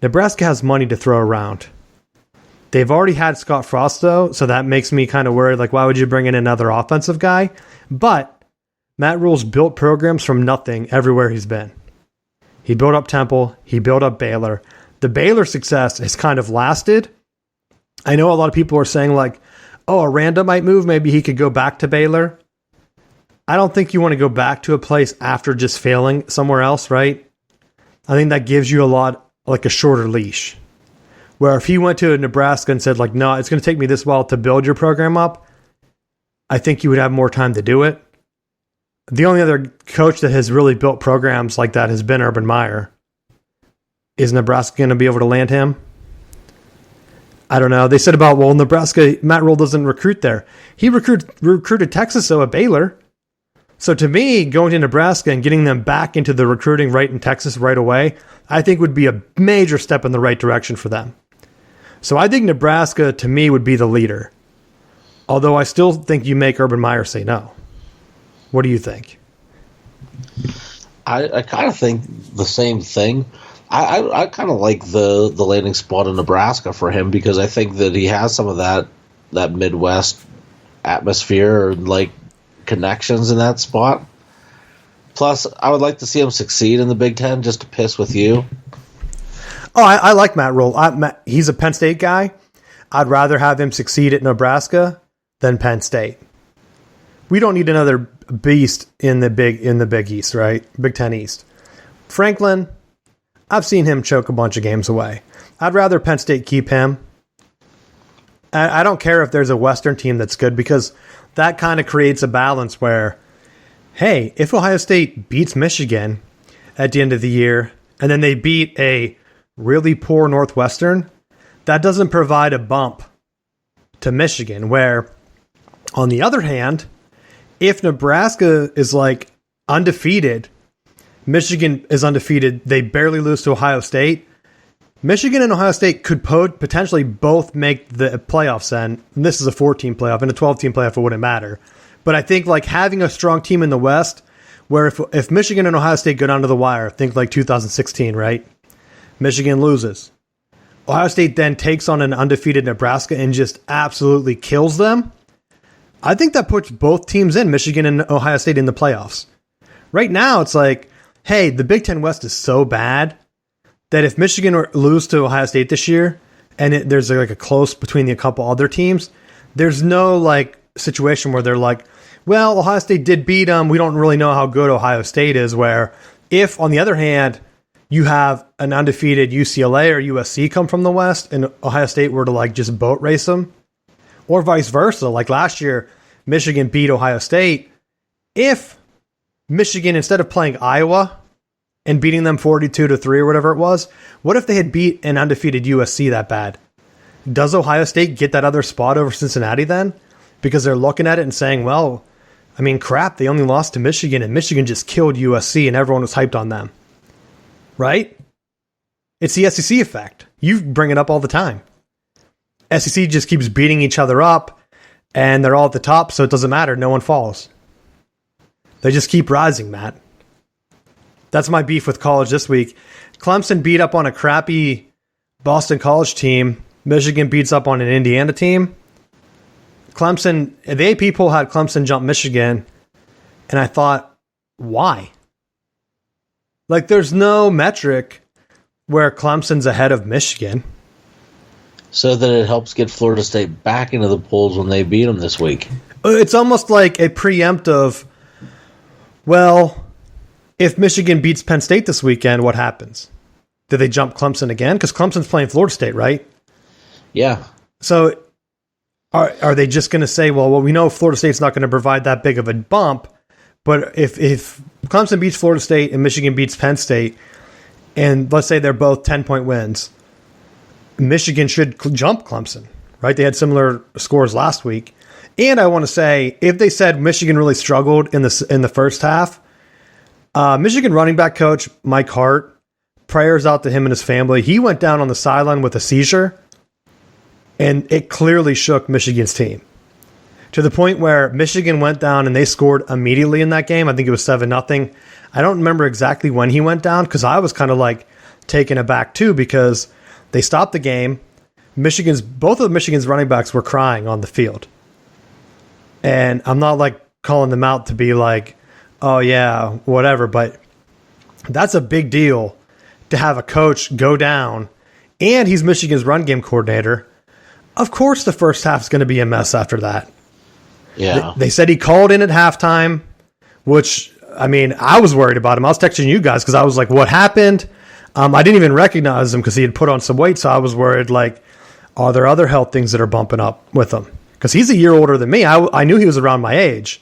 Nebraska has money to throw around. They've already had Scott Frost, though, so that makes me kind of worried. Like, why would you bring in another offensive guy? But Matt Rhule's built programs from nothing everywhere he's been. He built up Temple. He built up Baylor. The Baylor success has kind of lasted. I know a lot of people are saying, like, oh, Aranda might move. Maybe he could go back to Baylor. I don't think you want to go back to a place after just failing somewhere else, right? I think that gives you a lot, like a shorter leash. Where if he went to Nebraska and said, like, no, it's going to take me this while to build your program up, I think you would have more time to do it. The only other coach that has really built programs like that has been Urban Meyer. Is Nebraska going to be able to land him? I don't know. They said about, well, Nebraska, Matt Rhule doesn't recruit there. He recruited Texas, so at Baylor. So to me, going to Nebraska and getting them back into the recruiting right in Texas right away, I think would be a major step in the right direction for them. So I think Nebraska, to me, would be the leader. Although I still think you make Urban Meyer say no. What do you think? I kind of think the same thing. I kind of like the landing spot in Nebraska for him because I think that he has some of that Midwest atmosphere or like connections in that spot. Plus, I would like to see him succeed in the Big Ten just to piss with you. Oh, I like Matt Rhule. He's a Penn State guy. I'd rather have him succeed at Nebraska than Penn State. We don't need another beast in the Big East, right? Big Ten East. Franklin, I've seen him choke a bunch of games away. I'd rather Penn State keep him. I don't care if there's a Western team that's good because that kind of creates a balance where, hey, if Ohio State beats Michigan at the end of the year and then they beat a really poor Northwestern, that doesn't provide a bump to Michigan. Where, on the other hand, if Nebraska is like undefeated, Michigan is undefeated, they barely lose to Ohio State, Michigan and Ohio State could potentially both make the playoffs then. And this is a 14 playoff, and a 12-team playoff, it wouldn't matter. But I think like having a strong team in the West, where if Michigan and Ohio State go down to the wire, think like 2016, right? Michigan loses. Ohio State then takes on an undefeated Nebraska and just absolutely kills them. I think that puts both teams in, Michigan and Ohio State, in the playoffs. Right now, it's like, hey, the Big Ten West is so bad that if Michigan lose to Ohio State this year, and there's like a close between a couple other teams, there's no like situation where they're like, well, Ohio State did beat them. We don't really know how good Ohio State is. Where if, on the other hand, you have an undefeated UCLA or USC come from the West and Ohio State were to like just boat race them, or vice versa. Like last year, Michigan beat Ohio State. If Michigan, instead of playing Iowa and beating them 42-3 or whatever it was, what if they had beat an undefeated USC that bad? Does Ohio State get that other spot over Cincinnati then? Because they're looking at it and saying, well, I mean, crap, they only lost to Michigan and Michigan just killed USC and everyone was hyped on them. Right? It's the SEC effect. You bring it up all the time. SEC just keeps beating each other up and they're all at the top, so it doesn't matter. No one falls. They just keep rising, Matt. That's my beef with college this week. Clemson beat up on a crappy Boston College team. Michigan beats up on an Indiana team. Clemson, the AP poll had Clemson jump Michigan, and I thought, why? Like, there's no metric where Clemson's ahead of Michigan. So that it helps get Florida State back into the polls when they beat them this week. It's almost like a preemptive, well, if Michigan beats Penn State this weekend, what happens? Do they jump Clemson again? Because Clemson's playing Florida State, right? Yeah. So are they just going to say, well, we know Florida State's not going to provide that big of a bump, But if Clemson beats Florida State and Michigan beats Penn State, and let's say they're both 10-point wins, Michigan should jump Clemson, right? They had similar scores last week. And I want to say, if they said Michigan really struggled in the first half, Michigan running back coach Mike Hart, prayers out to him and his family. He went down on the sideline with a seizure, and it clearly shook Michigan's team to the point where Michigan went down and they scored immediately in that game. I think it was 7-0. I don't remember exactly when he went down because I was kind of like taken aback too because they stopped the game. Both of Michigan's running backs were crying on the field. And I'm not like calling them out to be like, oh yeah, whatever, but that's a big deal to have a coach go down, and he's Michigan's run game coordinator. Of course the first half is going to be a mess after that. Yeah. They said he called in at halftime, which, I mean, I was worried about him. I was texting you guys because I was like, what happened? I didn't even recognize him because he had put on some weight, so I was worried, like, are there other health things that are bumping up with him? Because he's a year older than me. I knew he was around my age.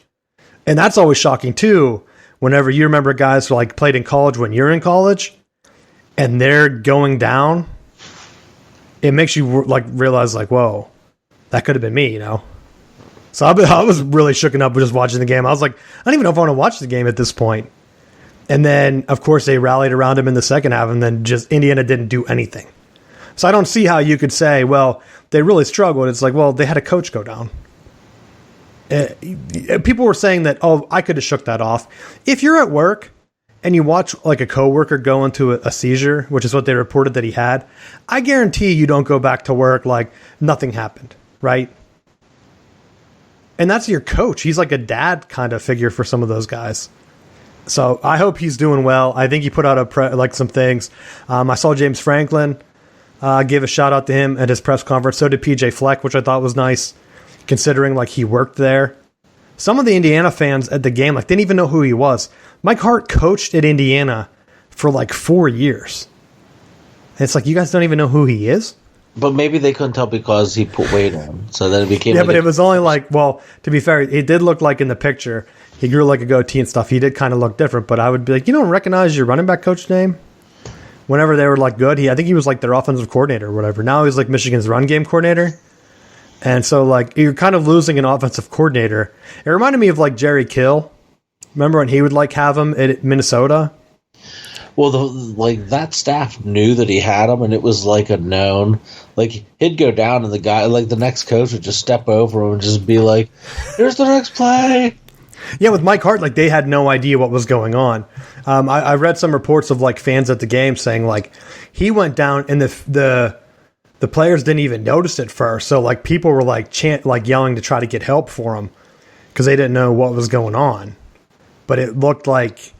And that's always shocking, too, whenever you remember guys who like played in college when you're in college and they're going down. It makes you like realize, like, whoa, that could have been me, you know? So I was really shooken up just watching the game. I was like, I don't even know if I want to watch the game at this point. And then, of course, they rallied around him in the second half, and then just Indiana didn't do anything. So I don't see how you could say, well, they really struggled. It's like, well, they had a coach go down. People were saying that, oh, I could have shook that off. If you're at work and you watch like a coworker go into a seizure, which is what they reported that he had, I guarantee you don't go back to work like nothing happened, right? And that's your coach. He's like a dad kind of figure for some of those guys. So I hope he's doing well. I think he put out some things. I saw James Franklin give a shout out to him at his press conference. So did PJ Fleck, which I thought was nice, considering like he worked there. Some of the Indiana fans at the game like didn't even know who he was. Mike Hart coached at Indiana for like 4 years. And it's like, you guys don't even know who he is? But maybe they couldn't tell because he put weight on. So then it became... Yeah, but it was only like, well, to be fair, it did look like in the picture, he grew like a goatee and stuff. He did kind of look different, but I would be like, you don't recognize your running back coach name? Whenever they were like good, I think he was like their offensive coordinator or whatever. Now he's like Michigan's run game coordinator. And so like you're kind of losing an offensive coordinator. It reminded me of like Jerry Kill. Remember when he would like have him at Minnesota? Well, that staff knew that he had him, and it was like a known. Like he'd go down, and the guy, like the next coach, would just step over him and just be like, "Here's the next play." Yeah, with Mike Hart, like they had no idea what was going on. I read some reports of like fans at the game saying like he went down, and the players didn't even notice it first. So like people were like yelling to try to get help for him because they didn't know what was going on. But it looked like,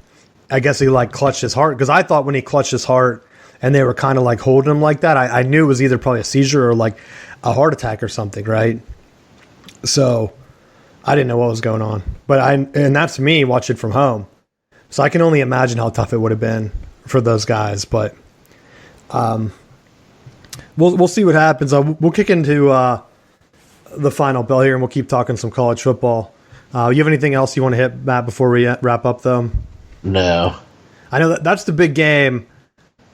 I guess he like clutched his heart, because I thought when he clutched his heart and they were kind of like holding him like that, I knew it was either probably a seizure or like a heart attack or something, right? So I didn't know what was going on, and that's me watching from home. So I can only imagine how tough it would have been for those guys. But we'll see what happens. We'll kick into the final bell here, and we'll keep talking some college football. You have anything else you want to hit, Matt, before we wrap up, though? No. I know that's the big game.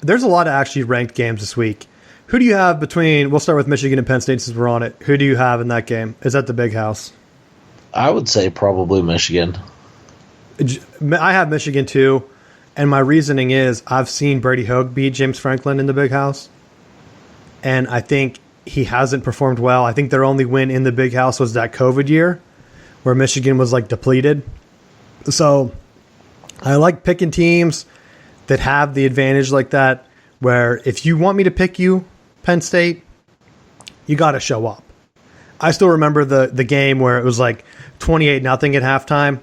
There's a lot of actually ranked games this week. Who do you have between, we'll start with Michigan and Penn State since we're on it. Who do you have in that game? Is that the big house? I would say probably Michigan. I have Michigan too, and my reasoning is I've seen Brady Hogue beat James Franklin in the big house, and I think he hasn't performed well. I think their only win in the big house was that COVID year where Michigan was like depleted. So I like picking teams that have the advantage like that, where if you want me to pick you, Penn State, you got to show up. I still remember the game where it was like 28-0 at halftime,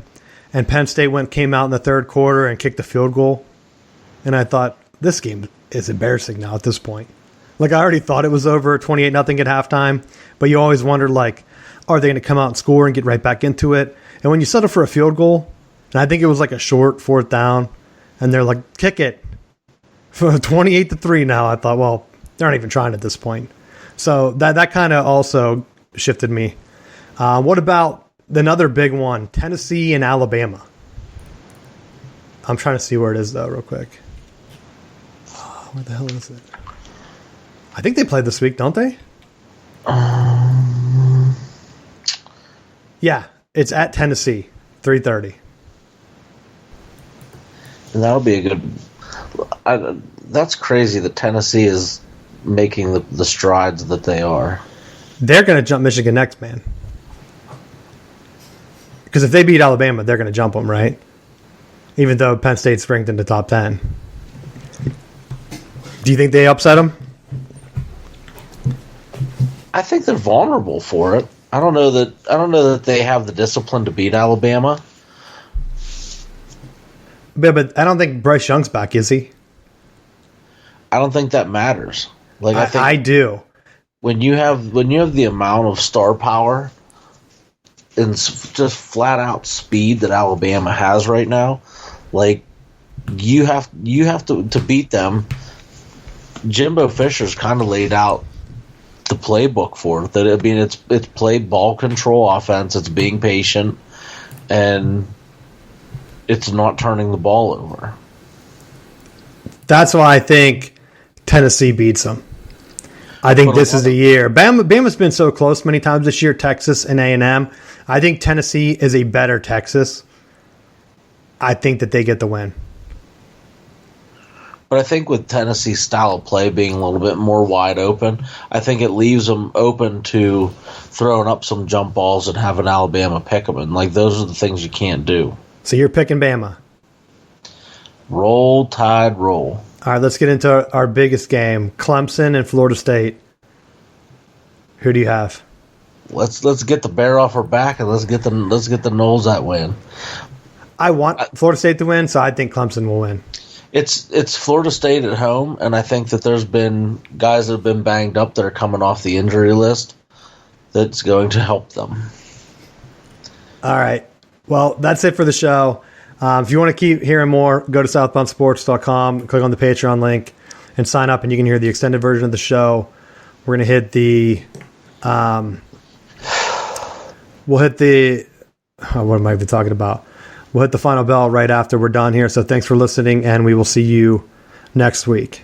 and Penn State came out in the third quarter and kicked the field goal. And I thought, this game is embarrassing now at this point. Like, I already thought it was over 28-0 at halftime, but you always wondered, like, are they going to come out and score and get right back into it? And when you settle for a field goal, and I think it was like a short fourth down, and they're like, kick it for 28-3 now, I thought, well, they're not even trying at this point. So that kind of also shifted me. What about another big one, Tennessee and Alabama? I'm trying to see where it is, though, real quick. Oh, where the hell is it? I think they played this week, don't they? Yeah, it's at Tennessee, 3:30. And that'll be a good... that's crazy that Tennessee is making the strides that they are. They're going to jump Michigan next, man. Because if they beat Alabama, they're going to jump them, right? Even though Penn State's ranked in the top 10. Do you think they upset them? I think they're vulnerable for it. I don't know that they have the discipline to beat Alabama. But I don't think Bryce Young's back, is he? I don't think that matters. Like I do. When you have the amount of star power and just flat out speed that Alabama has right now, like you have to beat them. Jimbo Fisher's kind of laid out the playbook for it. That I mean, it's played ball control offense. It's being patient, and it's not turning the ball over. That's why I think Tennessee beats them. I think this is the year. Bama's been so close many times this year. Texas and A&M. I think Tennessee is a better Texas. I think that they get the win. But I think with Tennessee's style of play being a little bit more wide open, I think it leaves them open to throwing up some jump balls and having Alabama pick them. And like those are the things you can't do. So you're picking Bama. Roll, Tide, roll. All right, let's get into our biggest game: Clemson and Florida State. Who do you have? Let's get the bear off our back and let's get the Noles that win. I want Florida State to win, so I think Clemson will win. It's Florida State at home, and I think that there's been guys that have been banged up that are coming off the injury list that's going to help them. All right. Well, that's it for the show. If you want to keep hearing more, go to southboundsports.com, click on the Patreon link, and sign up, and you can hear the extended version of the show. We're going to hit the what am I even talking about? We'll hit the final bell right after we're done here. So thanks for listening, and we will see you next week.